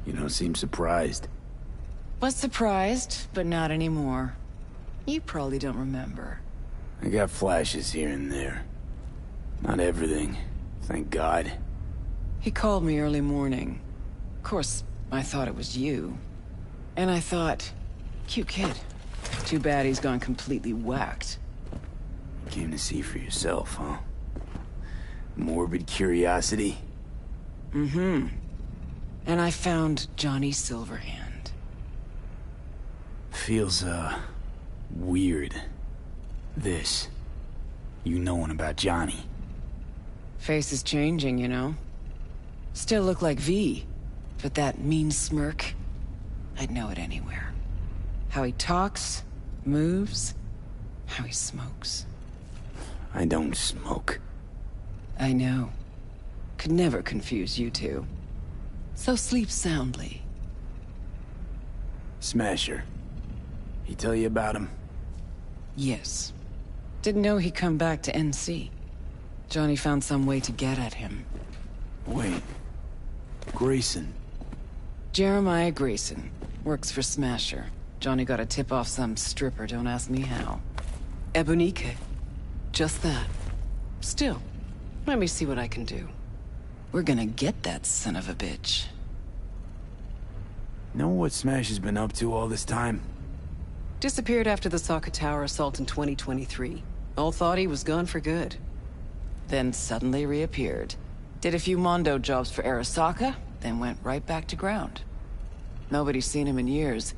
You don't seem surprised. Was surprised, but not anymore. You probably don't remember. I got flashes here and there. Not everything, thank God. He called me early morning. Of course, I thought it was you. And I thought, cute kid. Too bad he's gone completely whacked. Came to see for yourself, huh? Morbid curiosity? Mm-hmm. And I found Johnny Silverhand. Feels, weird. This. You knowing about Johnny. Face is changing, you know. Still look like V, but that mean smirk, I'd know it anywhere. How he talks, moves, how he smokes. I don't smoke. I know. Could never confuse you two. So sleep soundly. Smasher. He tell you about him? Yes. Didn't know he'd come back to NC. Johnny found some way to get at him. Wait. Grayson. Jeremiah Grayson. Works for Smasher. Johnny got a tip off some stripper, don't ask me how. Ebonique. Just that. Still, let me see what I can do. We're gonna get that son of a bitch. Know what Smash has been up to all this time? Disappeared after the Sokka Tower assault in 2023. All thought he was gone for good. Then suddenly reappeared. Did a few Mondo jobs for Arasaka, then went right back to ground. Nobody's seen him in years.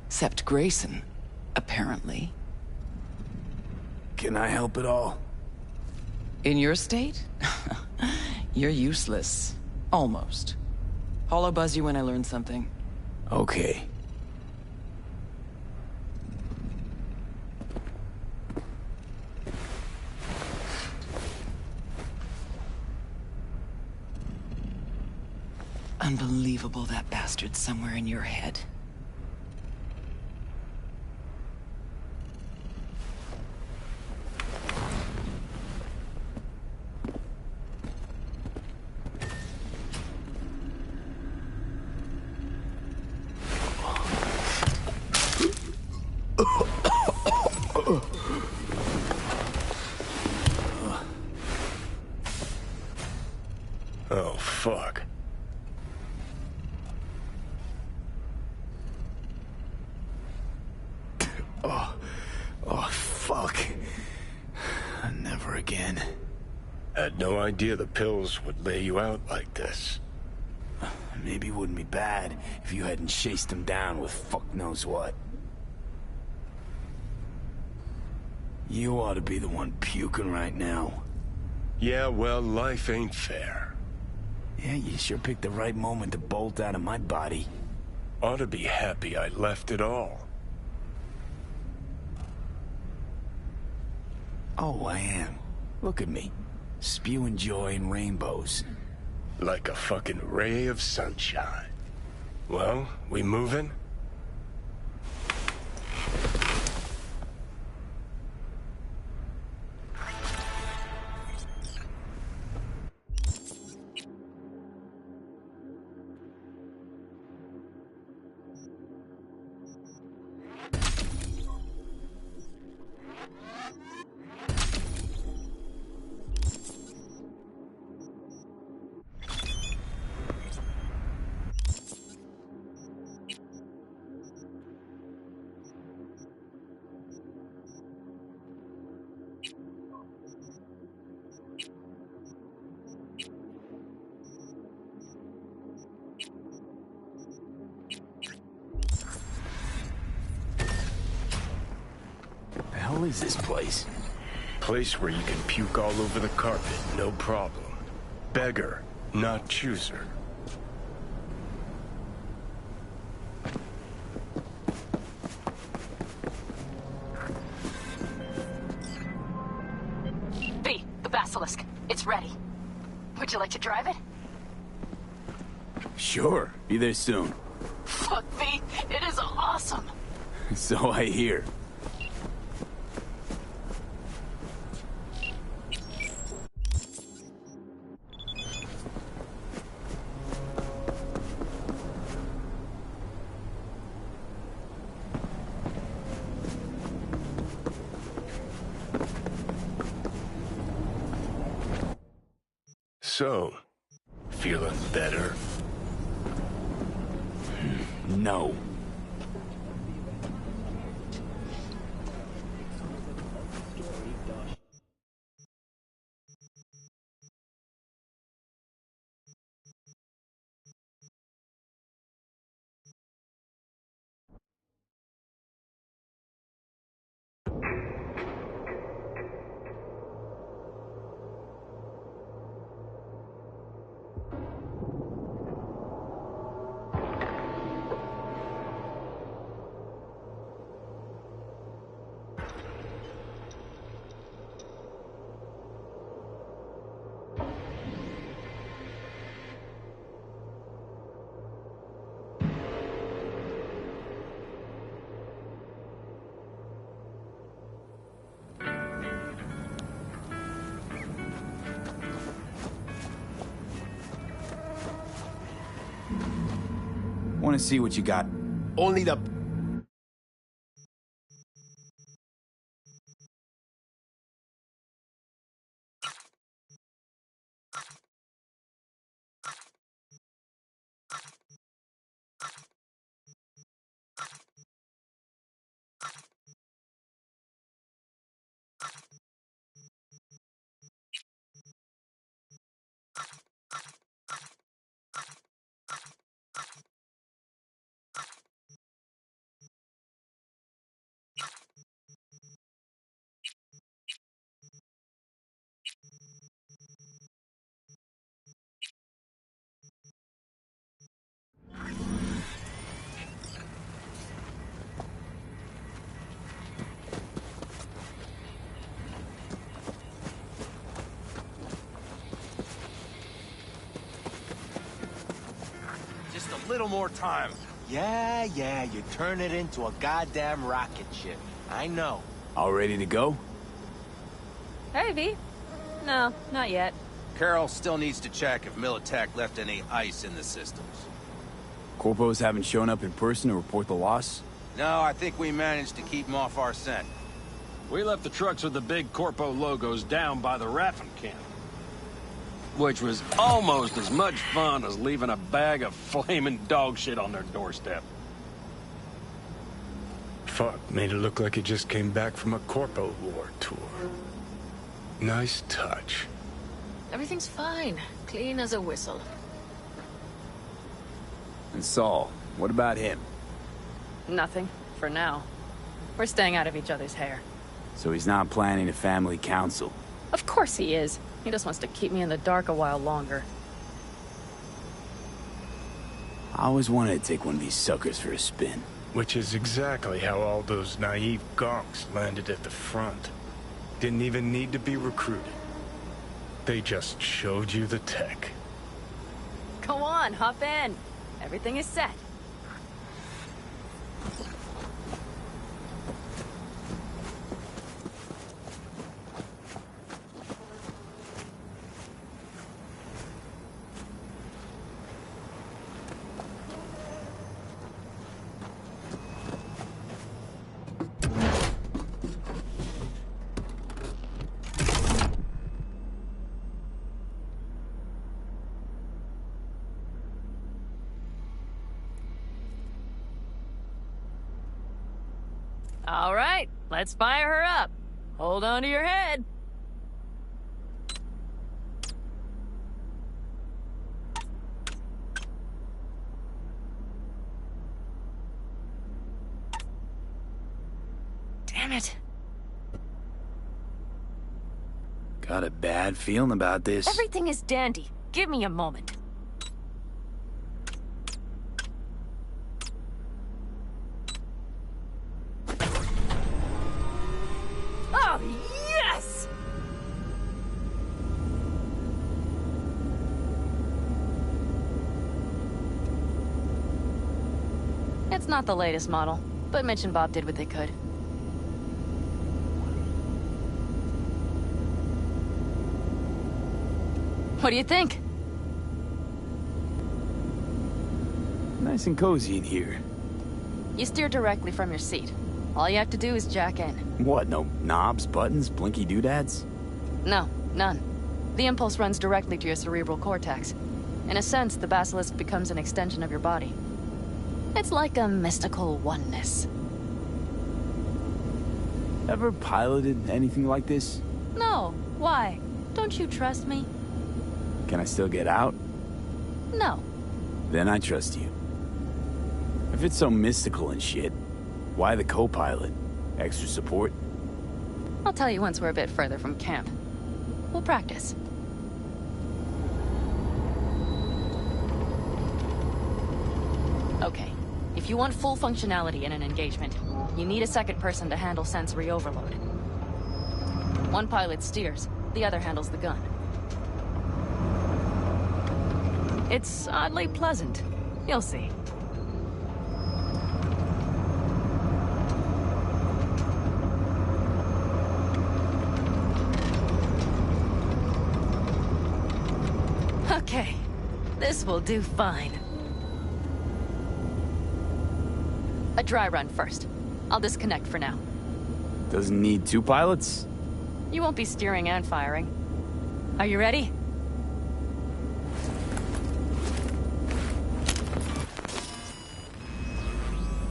Except Grayson, apparently. Can I help at all? In your state? You're useless. Almost. Hollow buzz you when I learn something. Okay. Unbelievable that bastard's somewhere in your head. Oh, fuck. Oh, fuck. Never again. Had no idea the pills would lay you out like this. Maybe it wouldn't be bad if you hadn't chased him down with fuck knows what. You ought to be the one puking right now. Yeah, well, life ain't fair. Yeah, you sure picked the right moment to bolt out of my body. Ought to be happy I left it all. Oh, I am. Look at me. Spewing joy and rainbows. Like a fucking ray of sunshine. Well, we moving? hell is this place? Place where you can puke all over the carpet, no problem. Beggar, not chooser. V, the basilisk. It's ready. Would you like to drive it? Sure, be there soon. Fuck V, it is awesome. So I hear. So, feeling better? No. Want to see what you got? Only the... Just a little more time. Yeah, you turn it into a goddamn rocket ship. I know. All ready to go? Hey, V. No, not yet. Carol still needs to check if militech left any ice in the systems. Corpos haven't shown up in person to report the loss? No, I think we managed to keep them off our scent. We left the trucks with the big Corpo logos down by the Raffen camp. Which was almost as much fun as leaving a bag of flaming dog shit on their doorstep. Fuck, made it look like it just came back from a Corpo war tour. Nice touch. Everything's fine. Clean as a whistle. And Saul, what about him? Nothing, for now. We're staying out of each other's hair. So he's not planning a family council? Of course he is. He just wants to keep me in the dark a while longer. I always wanted to take one of these suckers for a spin. Which is exactly how all those naive gonks landed at the front. Didn't even need to be recruited. They just showed you the tech. Go on, hop in. Everything is set. All right, let's fire her up. Hold on to your head. Damn it. Got a bad feeling about this. Everything is dandy. Give me a moment. Oh, yes! It's not the latest model, but Mitch and Bob did what they could. What do you think? Nice and cozy in here. You steer directly from your seat. All you have to do is jack in. What, no knobs, buttons, blinky doodads? No, none. The impulse runs directly to your cerebral cortex. In a sense, the basilisk becomes an extension of your body. It's like a mystical oneness. Ever piloted anything like this? No, why? Don't you trust me? Can I still get out? No. Then I trust you. If it's so mystical and shit, why the co-pilot? Extra support? I'll tell you once we're a bit further from camp. We'll practice. Okay. If you want full functionality in an engagement, you need a second person to handle sensory overload. One pilot steers, the other handles the gun. It's oddly pleasant. You'll see. Okay, this will do fine. A dry run first. I'll disconnect for now. Doesn't need two pilots? You won't be steering and firing. Are you ready?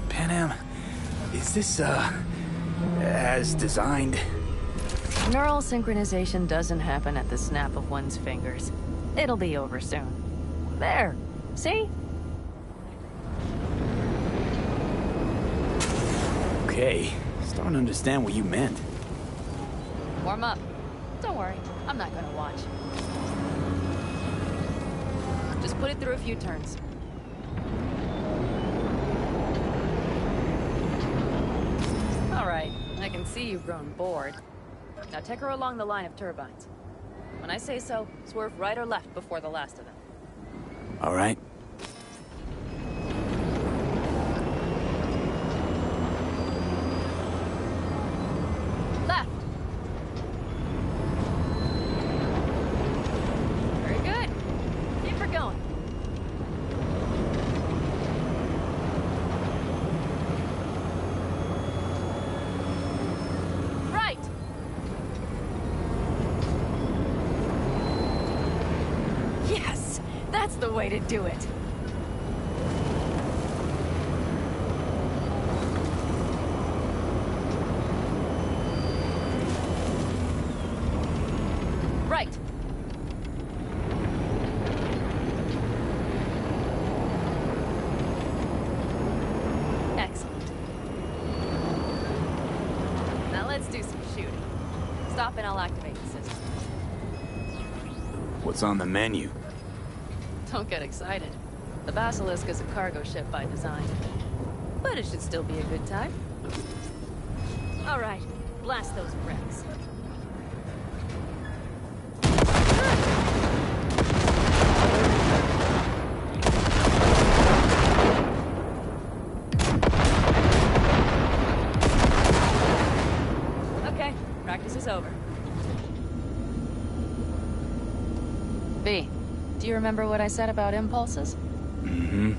Panam, is this, as designed? Neural synchronization doesn't happen at the snap of one's fingers. It'll be over soon. There. See? Okay. Starting to understand what you meant. Warm up. Don't worry. I'm not gonna watch. Just put it through a few turns. All right. I can see you've grown bored. Now take her along the line of turbines. When I say so, swerve right or left before the last of them. All right. Left. Very good. Keep her going. Right. Yes, that's the way to do it. Right. Excellent. Now let's do some shooting. Stop and I'll activate the system. What's on the menu? Don't get excited. The Basilisk is a cargo ship by design. But it should still be a good time. All right, blast those wrecks. Okay, practice is over. B, do you remember what I said about impulses? Mm-hmm.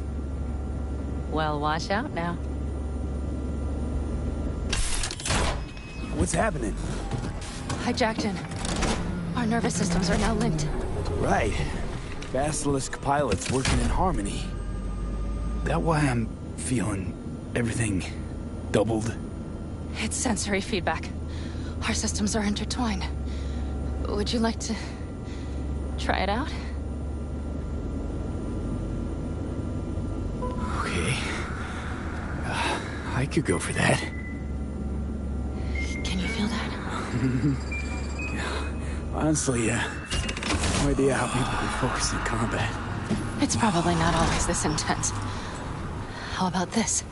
Well, watch out now. What's happening? Hijacking. Our nervous systems are now linked. Right. Basilisk pilots working in harmony. That why I'm feeling everything doubled? It's sensory feedback. Our systems are intertwined. Would you like to try it out? Okay. I could go for that. Can you feel that? Honestly, no idea how people can focus in combat. It's probably not always this intense. How about this?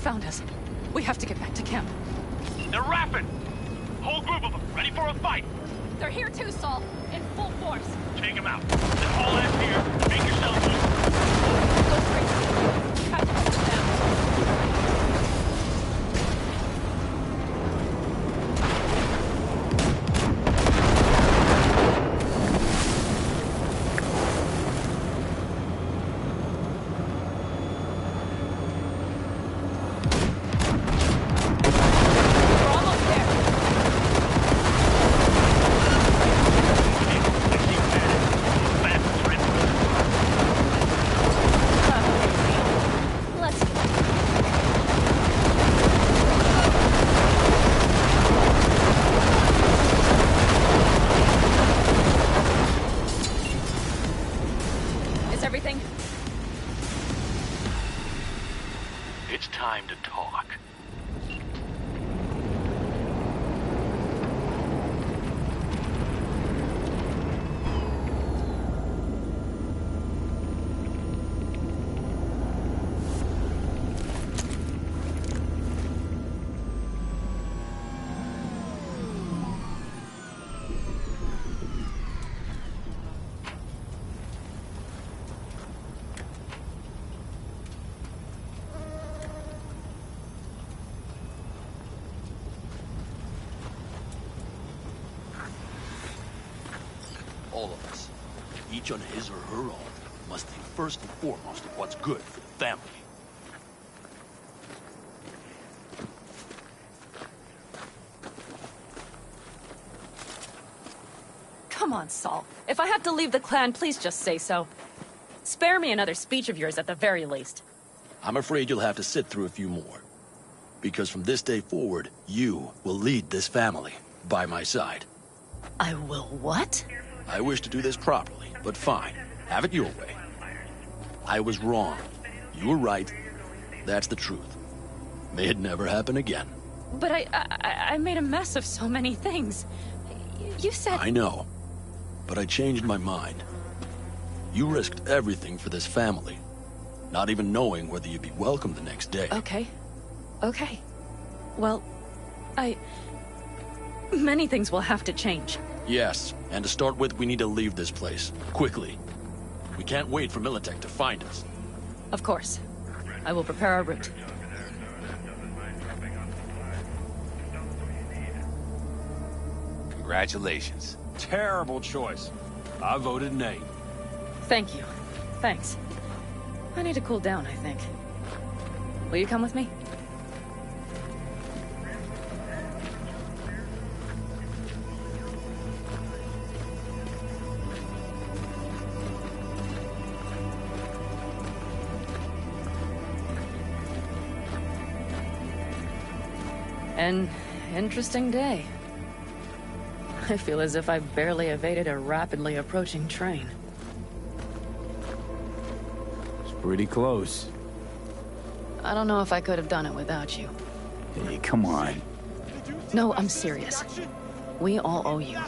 Found us. We have to get back to camp. They're rapping! Whole group of them, ready for a fight! They're here too, Saul. In full force. Take them out. Then haul ass here. Make yourself loose. Go straight. Have to hold them down. It's time to talk. All of us, each on his or her own, must think first and foremost of what's good for the family. Come on, Saul. If I have to leave the clan, please just say so. Spare me another speech of yours at the very least. I'm afraid you'll have to sit through a few more. Because from this day forward, you will lead this family by my side. I will what? I wish to do this properly, but fine. Have it your way. I was wrong. You were right. That's the truth. May it never happen again. But I made a mess of so many things. You said... I know. But I changed my mind. You risked everything for this family. Not even knowing whether you'd be welcome the next day. Okay. Okay. Well, many things will have to change. Yes, and to start with, we need to leave this place. Quickly. We can't wait for militech to find us. Of course. I will prepare our route. Congratulations. Terrible choice. I voted nay. Thank you. Thanks. I need to cool down, I think. Will you come with me? An interesting day. I feel as if I barely evaded a rapidly approaching train. It's pretty close. I don't know if I could have done it without you. Hey, come on. No, I'm serious. We all owe you.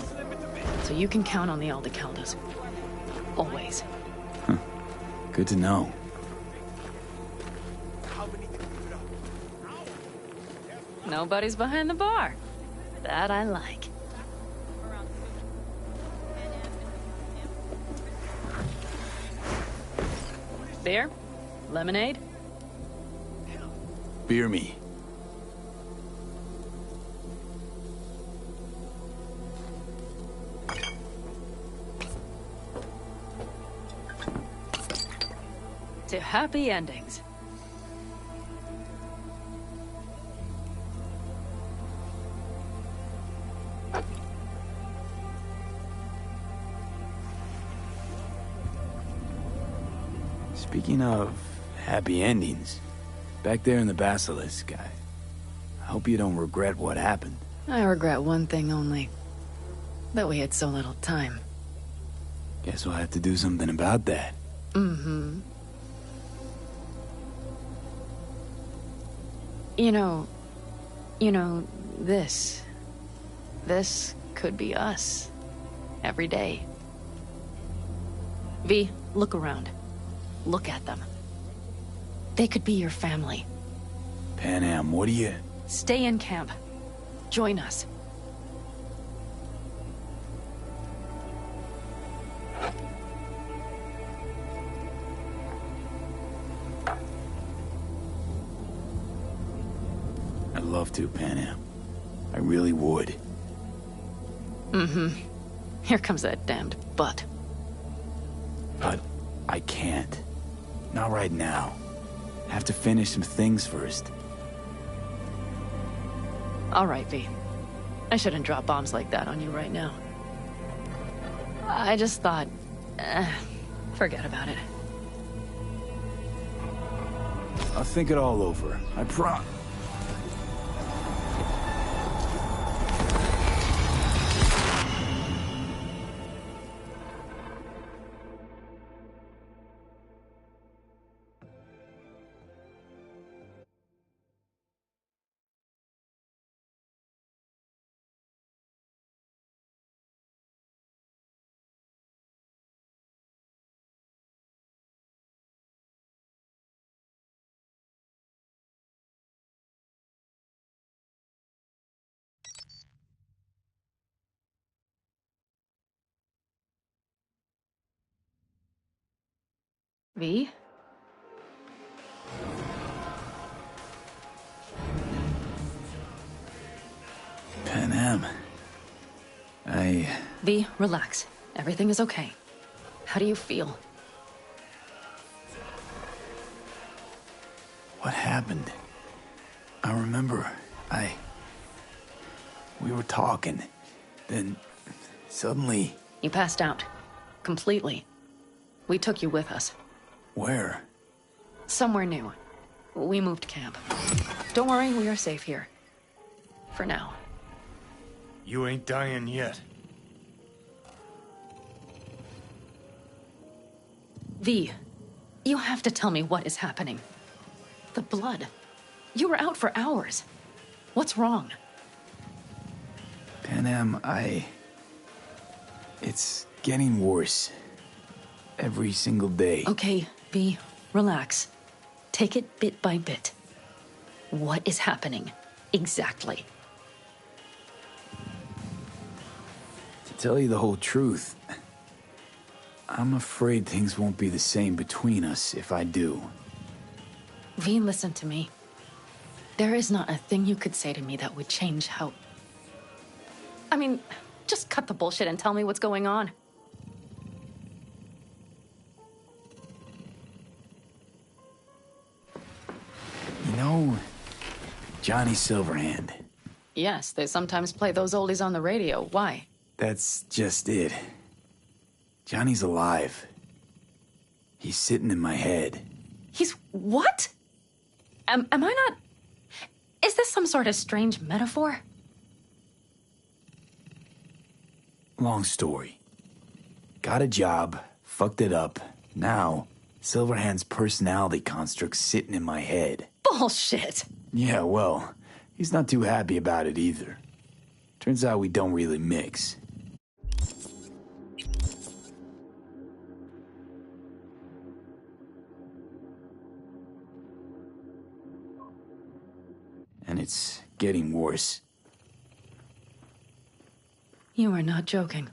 So you can count on the Aldecaldos. Always. Good to know. Nobody's behind the bar. That I like. Beer? Lemonade? Beer me. To happy endings. Speaking of happy endings, back there in the Basilisk, I hope you don't regret what happened. I regret one thing only. That we had so little time. Guess we'll have to do something about that. Mm-hmm. You know, this could be us. Every day. V, look around. Look at them. They could be your family. Panam, what do you... Stay in camp. Join us. I'd love to, Panam. I really would. Mm-hmm. Here comes that damned butt. But I can't. Not right now. Have to finish some things first. All right, V. I shouldn't drop bombs like that on you right now. I just thought... forget about it. I'll think it all over. I promise. V? Panam. V, relax. Everything is okay. How do you feel? What happened? I remember, we were talking, then suddenly... You passed out. Completely. We took you with us. Where? Somewhere new. We moved camp. Don't worry, we are safe here. For now. You ain't dying yet. V, you have to tell me what is happening. The blood. You were out for hours. What's wrong? Panam, it's getting worse. Every single day. Okay, V, relax. Take it bit by bit. What is happening? Exactly. To tell you the whole truth, I'm afraid things won't be the same between us if I do. V, listen to me. There is not a thing you could say to me that would change how... I mean, just cut the bullshit and tell me what's going on. You know, Johnny Silverhand. Yes, they sometimes play those oldies on the radio. Why? That's just it. Johnny's alive. He's sitting in my head. He's what? Am I not... Is this some sort of strange metaphor? Long story. Got a job, fucked it up. Now, Silverhand's personality construct's sitting in my head. Bullshit! Yeah, well, he's not too happy about it either. Turns out we don't really mix. It's getting worse. You are not joking.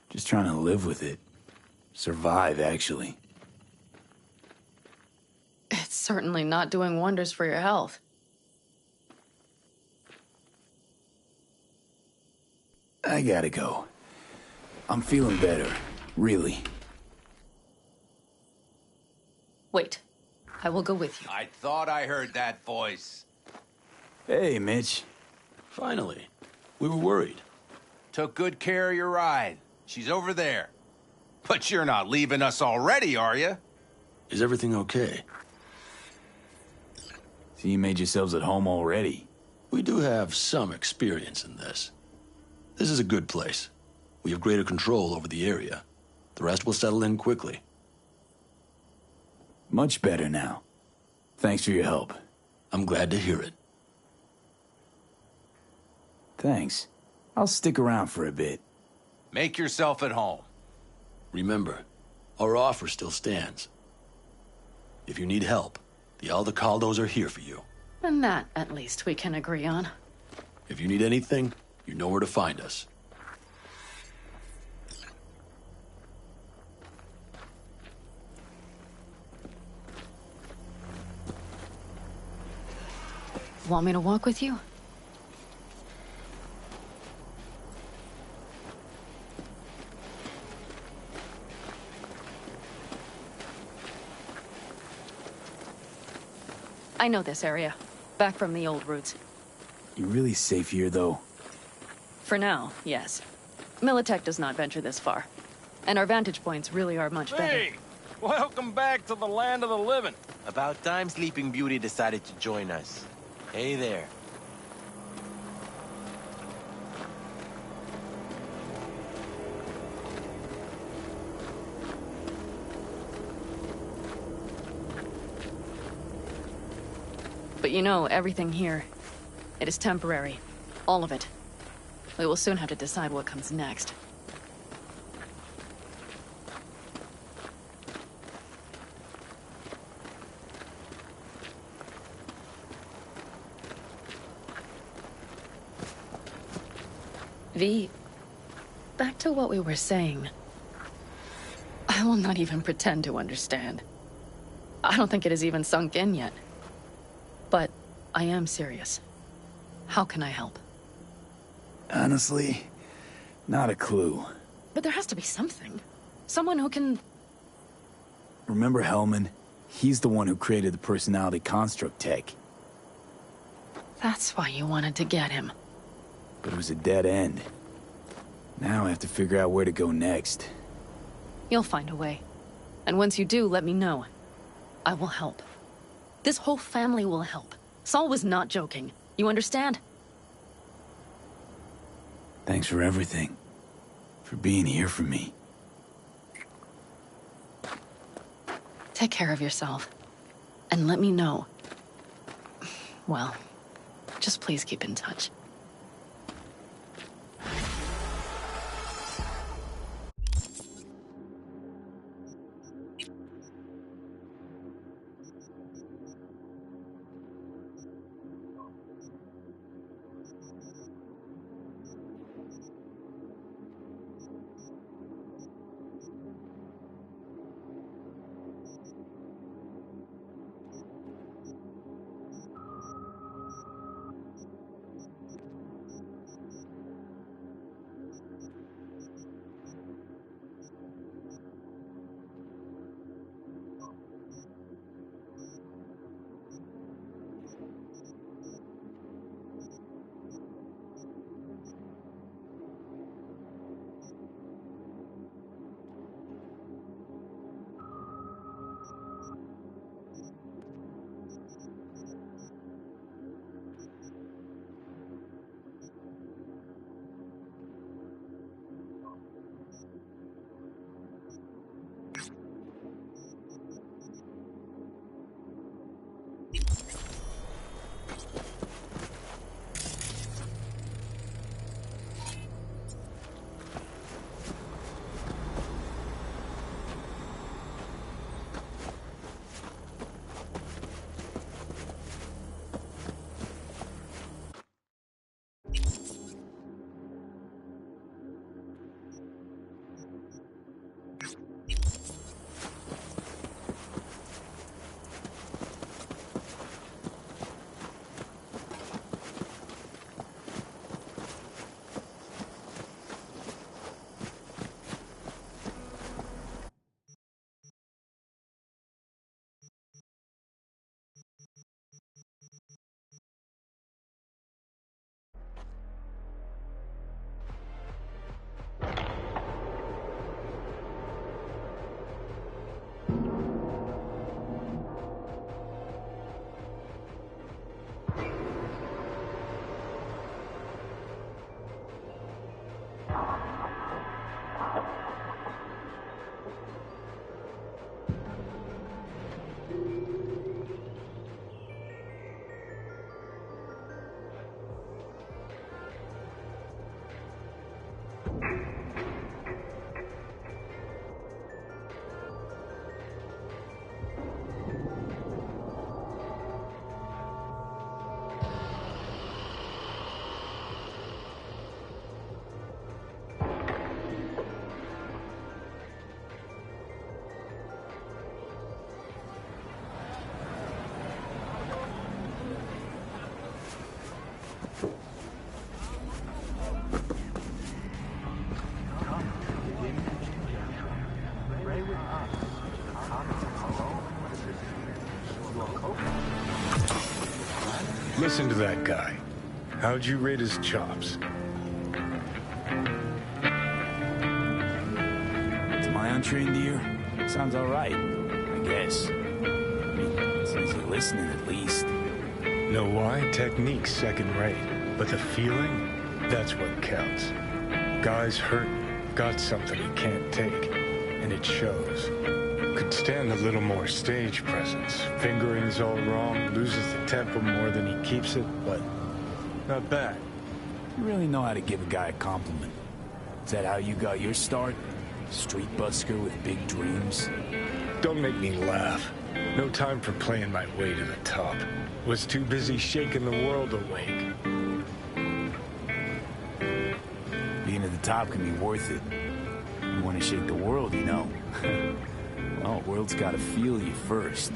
Just trying to live with it. Survive, actually. It's certainly not doing wonders for your health. I gotta go. I'm feeling better, really. Wait. I will go with you. I thought I heard that voice. Hey, Mitch. Finally. We were worried. Took good care of your ride. She's over there. But you're not leaving us already, are you? Is everything okay? So you made yourselves at home already? We do have some experience in this. This is a good place. We have greater control over the area. The rest will settle in quickly. Much better now. Thanks for your help. I'm glad to hear it. Thanks. I'll stick around for a bit. Make yourself at home. Remember, our offer still stands. If you need help, the Aldecaldos are here for you. And that, at least, we can agree on. If you need anything, you know where to find us. Want me to walk with you? I know this area. Back from the old routes. You're really safe here, though. For now, yes. Militech does not venture this far. And our vantage points really are much better. Hey! Welcome back to the land of the living. About time Sleeping Beauty decided to join us. Hey there. But you know, everything here, it is temporary. All of it. We will soon have to decide what comes next. V, back to what we were saying. I will not even pretend to understand. I don't think it has even sunk in yet. But I am serious. How can I help? Honestly, not a clue. But there has to be something. Someone who can... Remember Hellman? He's the one who created the personality construct tech. That's why you wanted to get him. But it was a dead end. Now I have to figure out where to go next. You'll find a way. And once you do, let me know. I will help. This whole family will help. Saul was not joking. You understand? Thanks for everything. For being here for me. Take care of yourself. And let me know. Well, just please keep in touch. Listen to that guy. How'd you rate his chops? To my untrained ear, sounds all right, I guess. I mean, it's easy listening at least. Know why? Technique's second rate. But the feeling, that's what counts. Guy's hurt, got something he can't take, and it shows. Could stand a little more stage presence. Fingering's all wrong, loses the tempo more than he keeps it, but not bad. You really know how to give a guy a compliment. Is that how you got your start? Street busker with big dreams? Don't make me laugh. No time for playing my way to the top. Was too busy shaking the world awake. Being at the top can be worth it. You want to shake the world, you know. Well, the world's got to feel you first.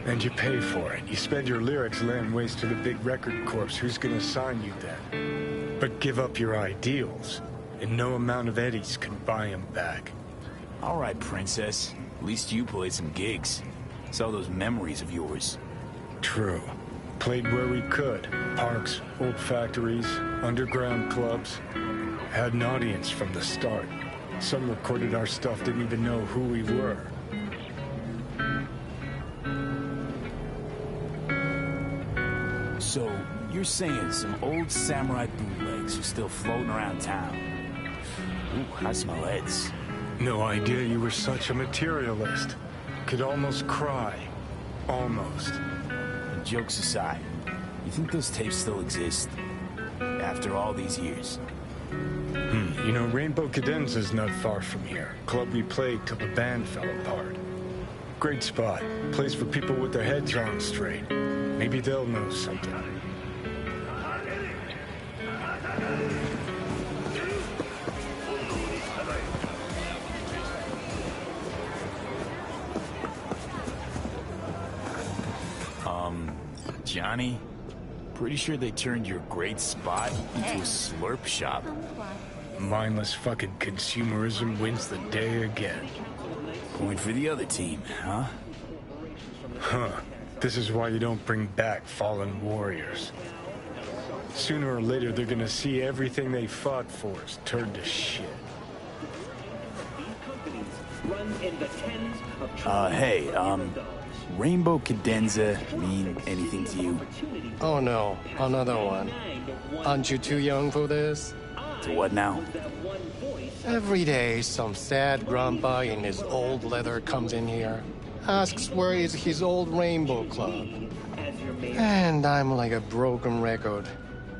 And you pay for it. You spend your lyrics laying waste to the big record corps. Who's gonna sign you then? But give up your ideals, and no amount of eddies can buy them back. All right, princess. At least you played some gigs. Saw those memories of yours. True. Played where we could. Parks, old factories, underground clubs. Had an audience from the start. Some recorded our stuff, didn't even know who we were. So, you're saying some old samurai bootlegs are still floating around town? Ooh, I smell heads. No idea you were such a materialist. Could almost cry. Almost. And jokes aside, you think those tapes still exist? After all these years? You know, Rainbow Cadenza's not far from here. Club we played till the band fell apart. Great spot. Place for people with their heads on straight. Maybe they'll know something. Johnny? Pretty sure they turned your great spot into a slurp shop. Mindless fucking consumerism wins the day again. Point for the other team, huh? Huh. This is why you don't bring back fallen warriors. Sooner or later, they're gonna see everything they fought for is turned to shit. Hey, Rainbow Cadenza mean anything to you? Oh no, another one. Aren't you too young for this? To what now? Every day, some sad grandpa in his old leather comes in here, asks where is his old Rainbow Club. And I'm like a broken record.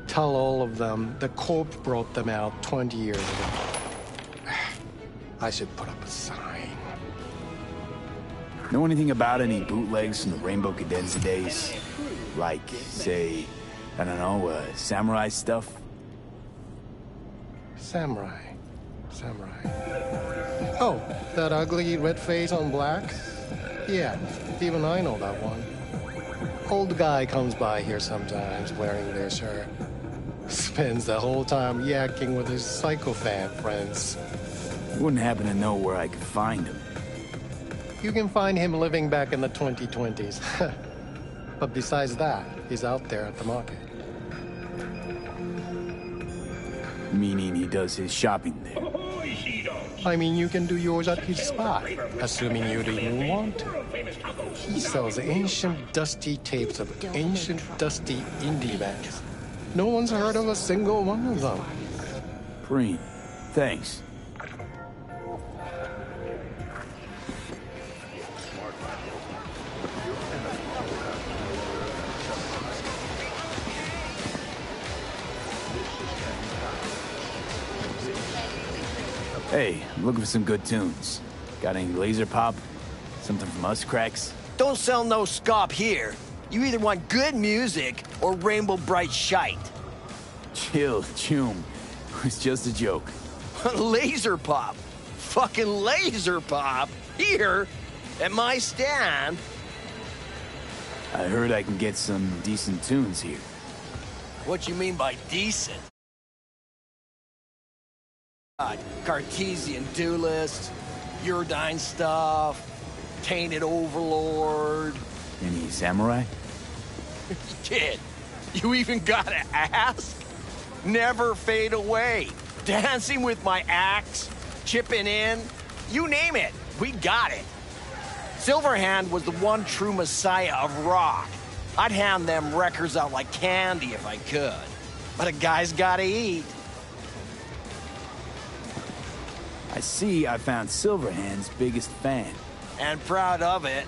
Tell all of them the Corp brought them out 20 years ago. I should put up a sign. Know anything about any bootlegs from the Rainbow Cadenza days? Like, say, I don't know, samurai stuff? Samurai. Oh, that ugly red face on black? Yeah, even I know that one. Old guy comes by here sometimes wearing their shirt. Spends the whole time yakking with his psychopath friends. Wouldn't happen to know where I could find him. You can find him living back in the 2020s. But besides that, he's out there at the market. Meaning he does his shopping there? I mean, you can do yours at his spot, assuming you'd even want to. He sells ancient, dusty tapes of ancient, dusty indie bands. No one's heard of a single one of them. Green, thanks. Hey, I'm looking for some good tunes. Got any laser pop? Something from us cracks? Don't sell no scop here. You either want good music or rainbow bright shite. Chill, Choom. It's just a joke. Laser pop. Fucking laser pop. Here, at my stand. I heard I can get some decent tunes here. What you mean by decent? Cartesian Duelist, Uridine stuff, Tainted Overlord. Any samurai? Kid, You even gotta ask? Never fade away. Dancing with my axe, chipping in, you name it, we got it. Silverhand was the one true messiah of rock. I'd hand them records out like candy if I could. But a guy's gotta eat. I see I found Silverhand's biggest fan. And proud of it.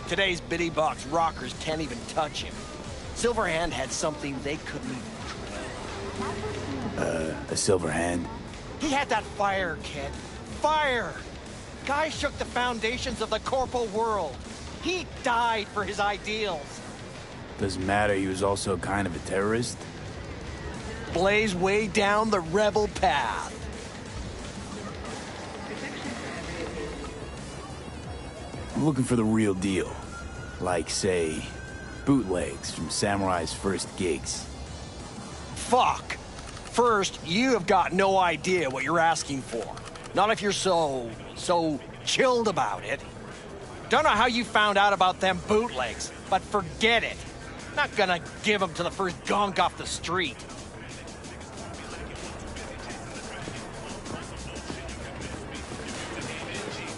Today's bitty box rockers can't even touch him. Silverhand had something they couldn't even dream. A Silverhand? He had that fire, kid. Fire! Guy shook the foundations of the Corpo world. He died for his ideals. Doesn't matter, he was also kind of a terrorist. Blaze way down the rebel path. I'm looking for the real deal. Like, say, bootlegs from Samurai's first gigs. Fuck! First, you have got no idea what you're asking for. Not if you're so chilled about it. Don't know how you found out about them bootlegs, but forget it. Not gonna give them to the first gonk off the street.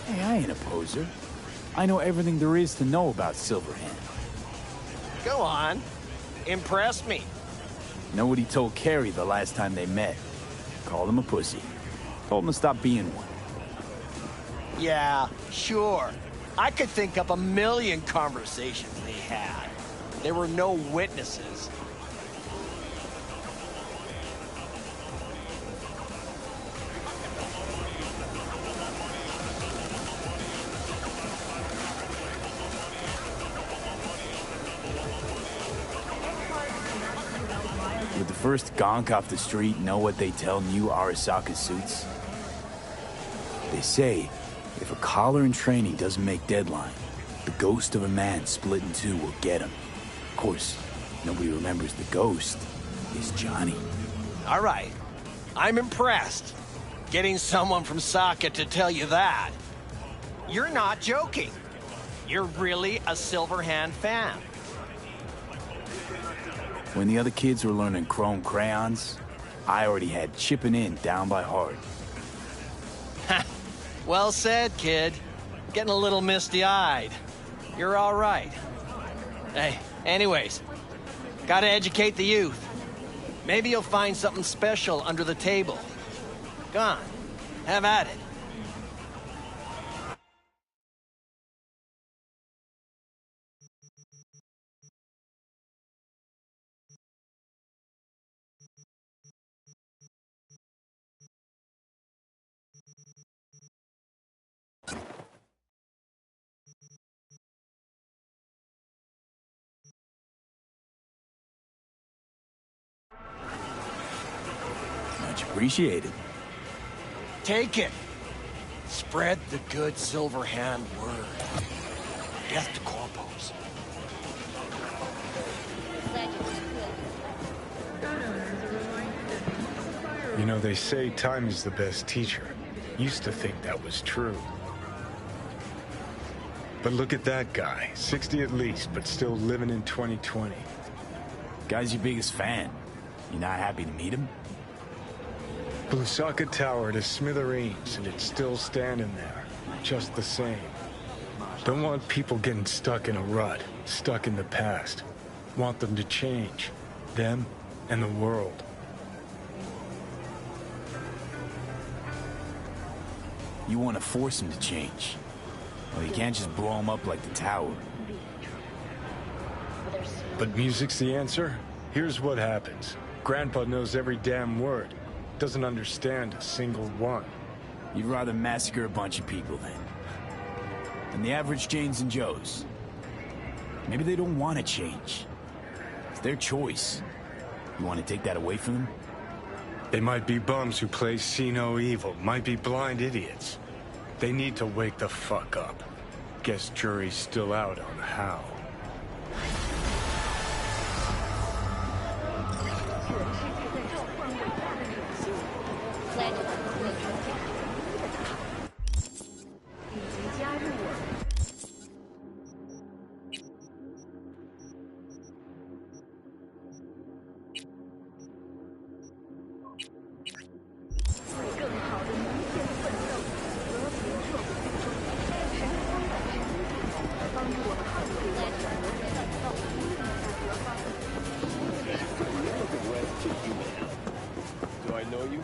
Hey, I ain't a poser. I know everything there is to know about Silverhand. Go on. Impress me. Know what he told Carrie the last time they met? Called him a pussy. Told him to stop being one. Yeah, sure. I could think up a million conversations they had. There were no witnesses. Would the first gonk off the street know what they tell new Arasaka suits? They say, if a collar in training doesn't make deadline, the ghost of a man split in two will get him. Of course, nobody remembers the ghost is Johnny. All right. I'm impressed. Getting someone from Saka to tell you that. You're not joking. You're really a Silverhand fan. When the other kids were learning chrome crayons, I already had chipping in down by heart. Well said, kid. Getting a little misty-eyed. You're all right. Hey, anyways, gotta educate the youth. Maybe you'll find something special under the table. Go on, have at it. Much appreciated. Take it. Spread the good Silverhand word. Death to Corpos. You know, they say time is the best teacher. Used to think that was true. But look at that guy. 60 at least, but still living in 2020. Guy's your biggest fan. You not happy to meet him? Blew Saka Tower to smithereens, and it's still standing there. Just the same. Don't want people getting stuck in a rut, stuck in the past. Want them to change. Them and the world. You want to force him to change. Well, you can't just blow him up like the tower. But music's the answer? Here's what happens. Grandpa knows every damn word. Doesn't understand a single one. You'd rather massacre a bunch of people then. Than the average Janes and Joes. Maybe they don't want to change. It's their choice. You want to take that away from them? They might be bums who play see no evil, might be blind idiots. They need to wake the fuck up. Guess jury's still out on how. I know you?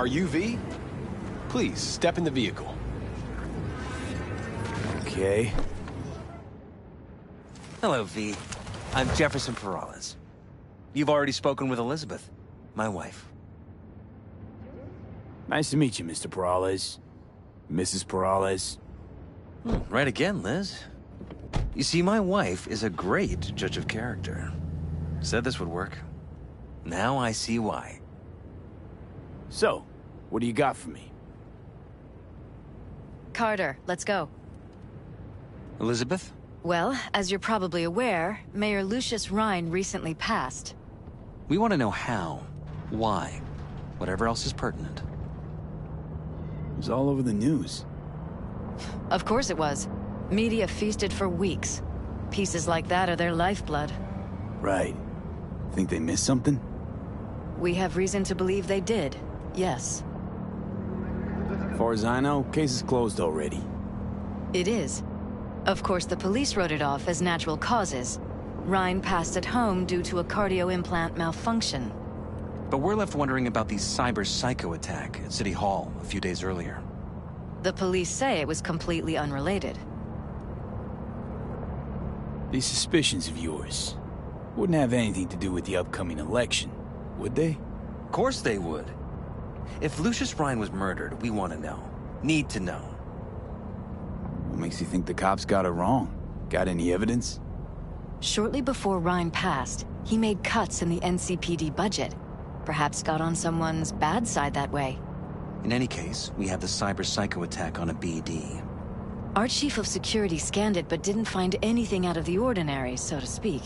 Are you V? Please, step in the vehicle. Okay. Hello, V. I'm Jefferson Perales. You've already spoken with Elizabeth, my wife. Nice to meet you, Mr. Perales. Mrs. Perales. Right again, Liz. You see, my wife is a great judge of character. Said this would work. Now I see why. So, what do you got for me? Carter, let's go. Elizabeth? Well, as you're probably aware, Mayor Lucius Rhine recently passed. We want to know how, why, whatever else is pertinent. It was all over the news. Of course it was. Media feasted for weeks. Pieces like that are their lifeblood. Right. Think they missed something? We have reason to believe they did, yes. As far as I know, case is closed already. It is. Of course, the police wrote it off as natural causes. Rhine passed at home due to a cardio implant malfunction. But we're left wondering about the cyber psycho attack at City Hall a few days earlier. The police say it was completely unrelated. These suspicions of yours wouldn't have anything to do with the upcoming election, would they? Of course they would. If Lucius Rhine was murdered, we want to know. Need to know. What makes you think the cops got it wrong? Got any evidence? Shortly before Rhine passed, he made cuts in the NCPD budget. Perhaps got on someone's bad side that way. In any case, we have the cyber psycho attack on a BD. Our chief of security scanned it but didn't find anything out of the ordinary, so to speak.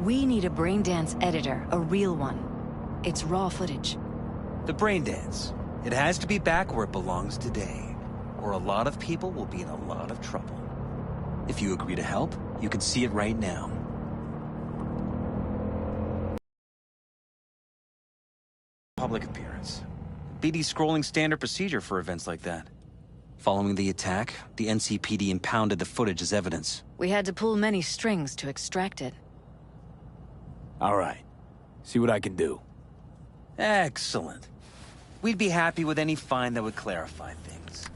We need a braindance editor, a real one. It's raw footage. The braindance. It has to be back where it belongs today, or a lot of people will be in a lot of trouble. If you agree to help, you can see it right now. Public appearance. BD scrolling standard procedure for events like that. Following the attack, the NCPD impounded the footage as evidence. We had to pull many strings to extract it. All right. See what I can do. Excellent. We'd be happy with any find that would clarify things.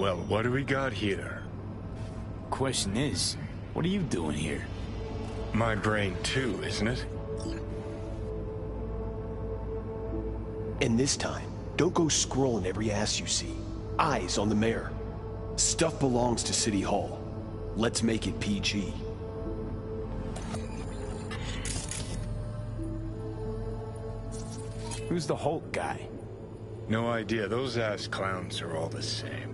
Well, what do we got here? Question is, what are you doing here? My brain too, isn't it? And this time, don't go scrolling every ass you see. Eyes on the mayor. Stuff belongs to City Hall. Let's make it PG. Who's the Hulk guy? No idea. Those ass clowns are all the same.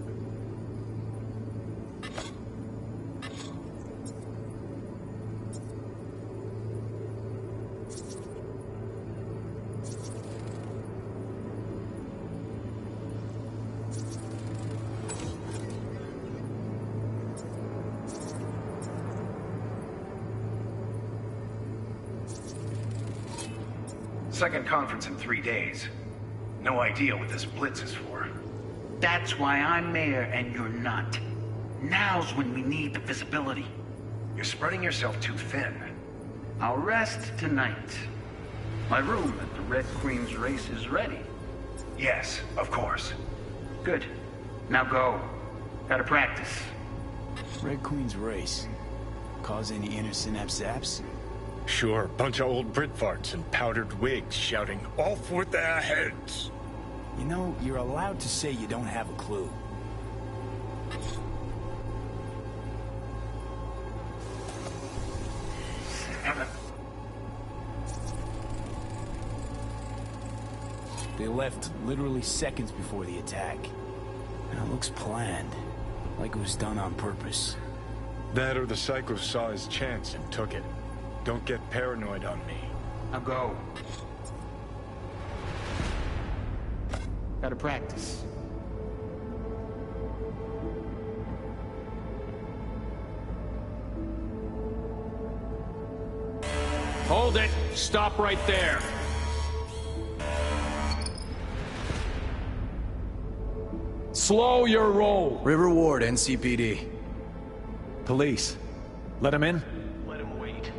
Second conference in 3 days. No idea what this blitz is for. That's why I'm mayor and you're not. Now's when we need the visibility. You're spreading yourself too thin. I'll rest tonight. My room at the Red Queen's race is ready. Yes, of course. Good. Now go. Gotta practice. Red Queen's race. Cause any inner synapse zaps? Sure, bunch of old Brit farts in powdered wigs shouting, "Off with their heads!" You know, you're allowed to say you don't have a clue. They left literally seconds before the attack. Now it looks planned, like it was done on purpose. That or the Psycho saw his chance and took it. Don't get paranoid on me. Now go. Gotta practice. Hold it! Stop right there! Slow your roll! River Ward, NCPD. Police. Let him in?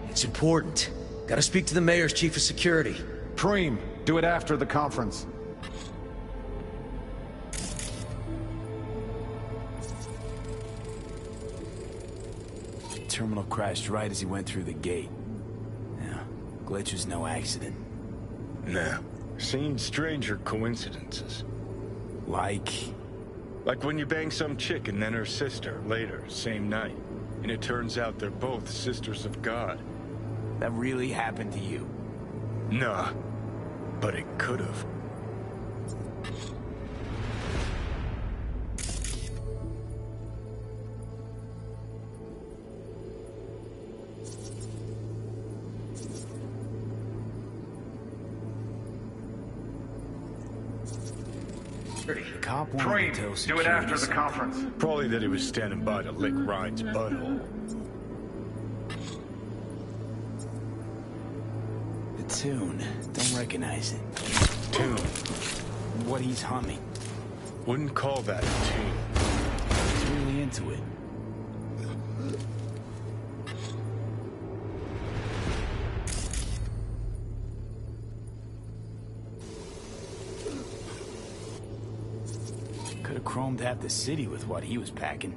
It's important. Gotta speak to the mayor's chief of security. Preem, do it after the conference. Terminal crashed right as he went through the gate. Yeah, glitch was no accident. Nah, seen stranger coincidences. Like when you bang some chick and then her sister later, same night. And it turns out they're both sisters of God. That really happened to you? Nah, but it could've. Cop wanted to tell do it after the conference. Probably that he was standing by to lick Ryan's butthole. The tune. Don't recognize it. Tune? What he's humming. Wouldn't call that a tune. He's really into it. Could have chromed half the city with what he was packing.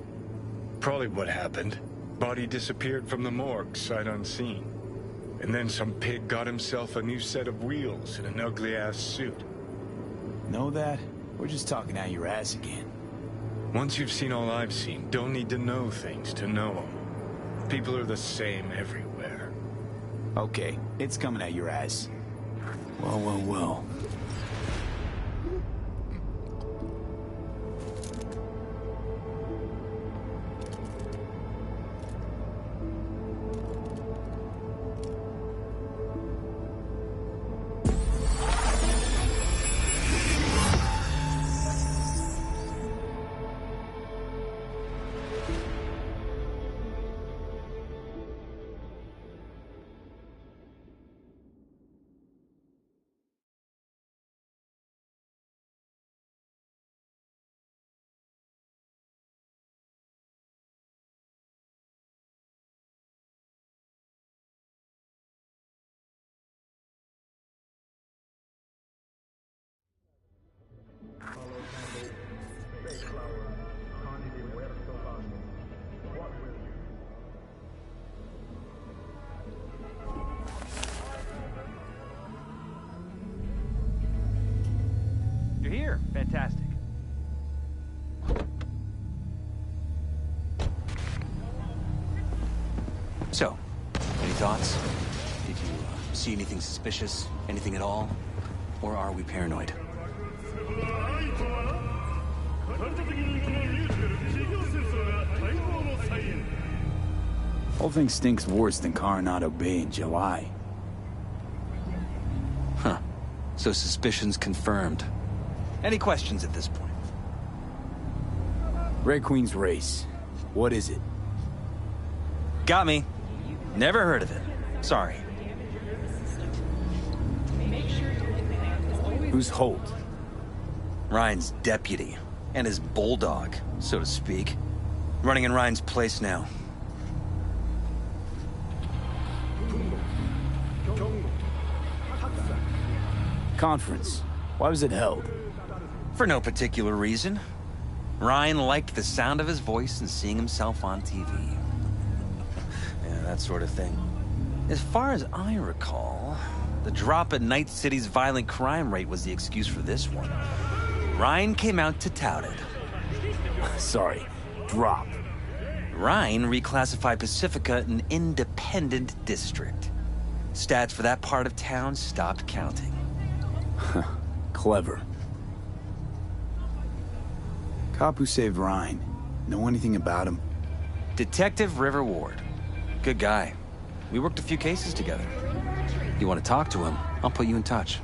Probably what happened. Body disappeared from the morgue, sight unseen. And then some pig got himself a new set of wheels and an ugly-ass suit. Know that? We're just talking out your ass again. Once you've seen all I've seen, don't need to know things to know them. People are the same everywhere. Okay, it's coming at your ass. Well, well, well. Sure, fantastic. So, any thoughts? Did you see anything suspicious? Anything at all? Or are we paranoid? Whole thing stinks worse than Coronado Bay in July. Huh. So suspicions confirmed. Any questions at this point? Red Queen's race. What is it? Got me. Never heard of it. Sorry. Who's Holt? Ryan's deputy. And his bulldog, so to speak. Running in Ryan's place now. Conference. Why was it held? For no particular reason. Ryan liked the sound of his voice and seeing himself on TV. Yeah, that sort of thing. As far as I recall, the drop in Night City's violent crime rate was the excuse for this one. Ryan came out to tout it. Sorry, drop. Ryan reclassified Pacifica an independent district. Stats for that part of town stopped counting. Clever. Cop who saved Ryan. Know anything about him? Detective River Ward. Good guy. We worked a few cases together. You want to talk to him, I'll put you in touch.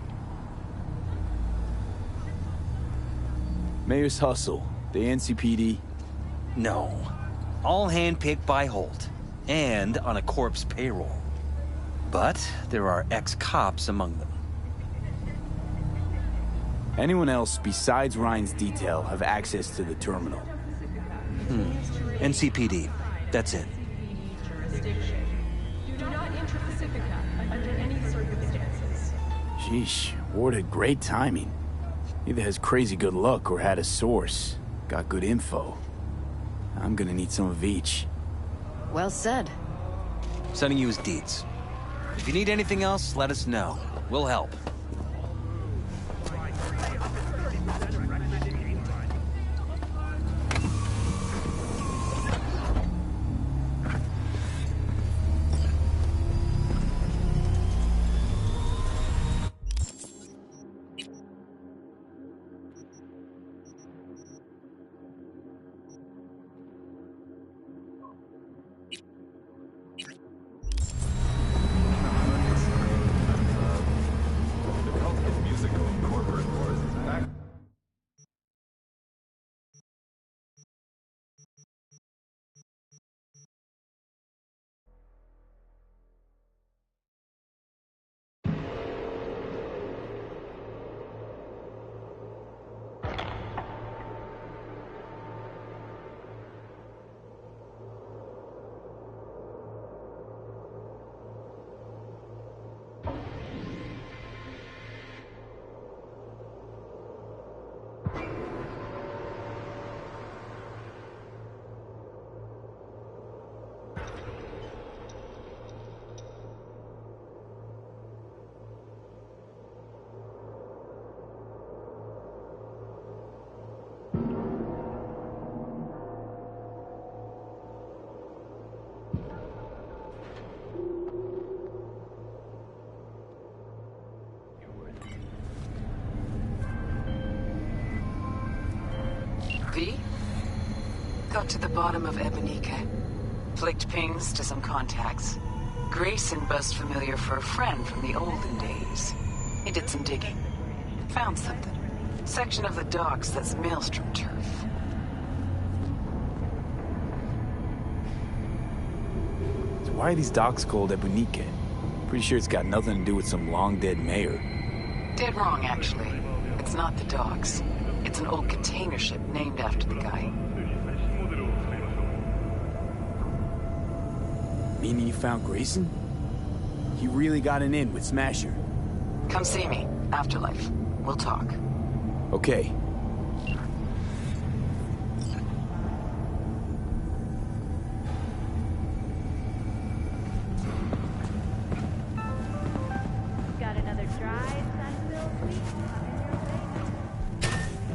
Mayor's Hustle. The NCPD? No. All handpicked by Holt. And on a corp's payroll. But there are ex-cops among them. Anyone else besides Ryan's detail have access to the terminal? NCPD. That's it. Sheesh, Ward had great timing. Either has crazy good luck or had a source. Got good info. I'm gonna need some of each. Well said. Sending you his deeds. If you need anything else, let us know. We'll help. V? Got to the bottom of Ebonique. Flicked pings to some contacts. Grayson buzzed familiar for a friend from the olden days. He did some digging. Found something. Section of the docks that's Maelstrom turf. So why are these docks called Ebonique? Pretty sure it's got nothing to do with some long-dead mayor. Dead wrong, actually. It's not the docks. It's an old container ship named after the guy. Meaning you found Grayson? He really got an in with Smasher. Come see me. Afterlife. We'll talk. Okay. Got another dry, sun-filled week on your plate?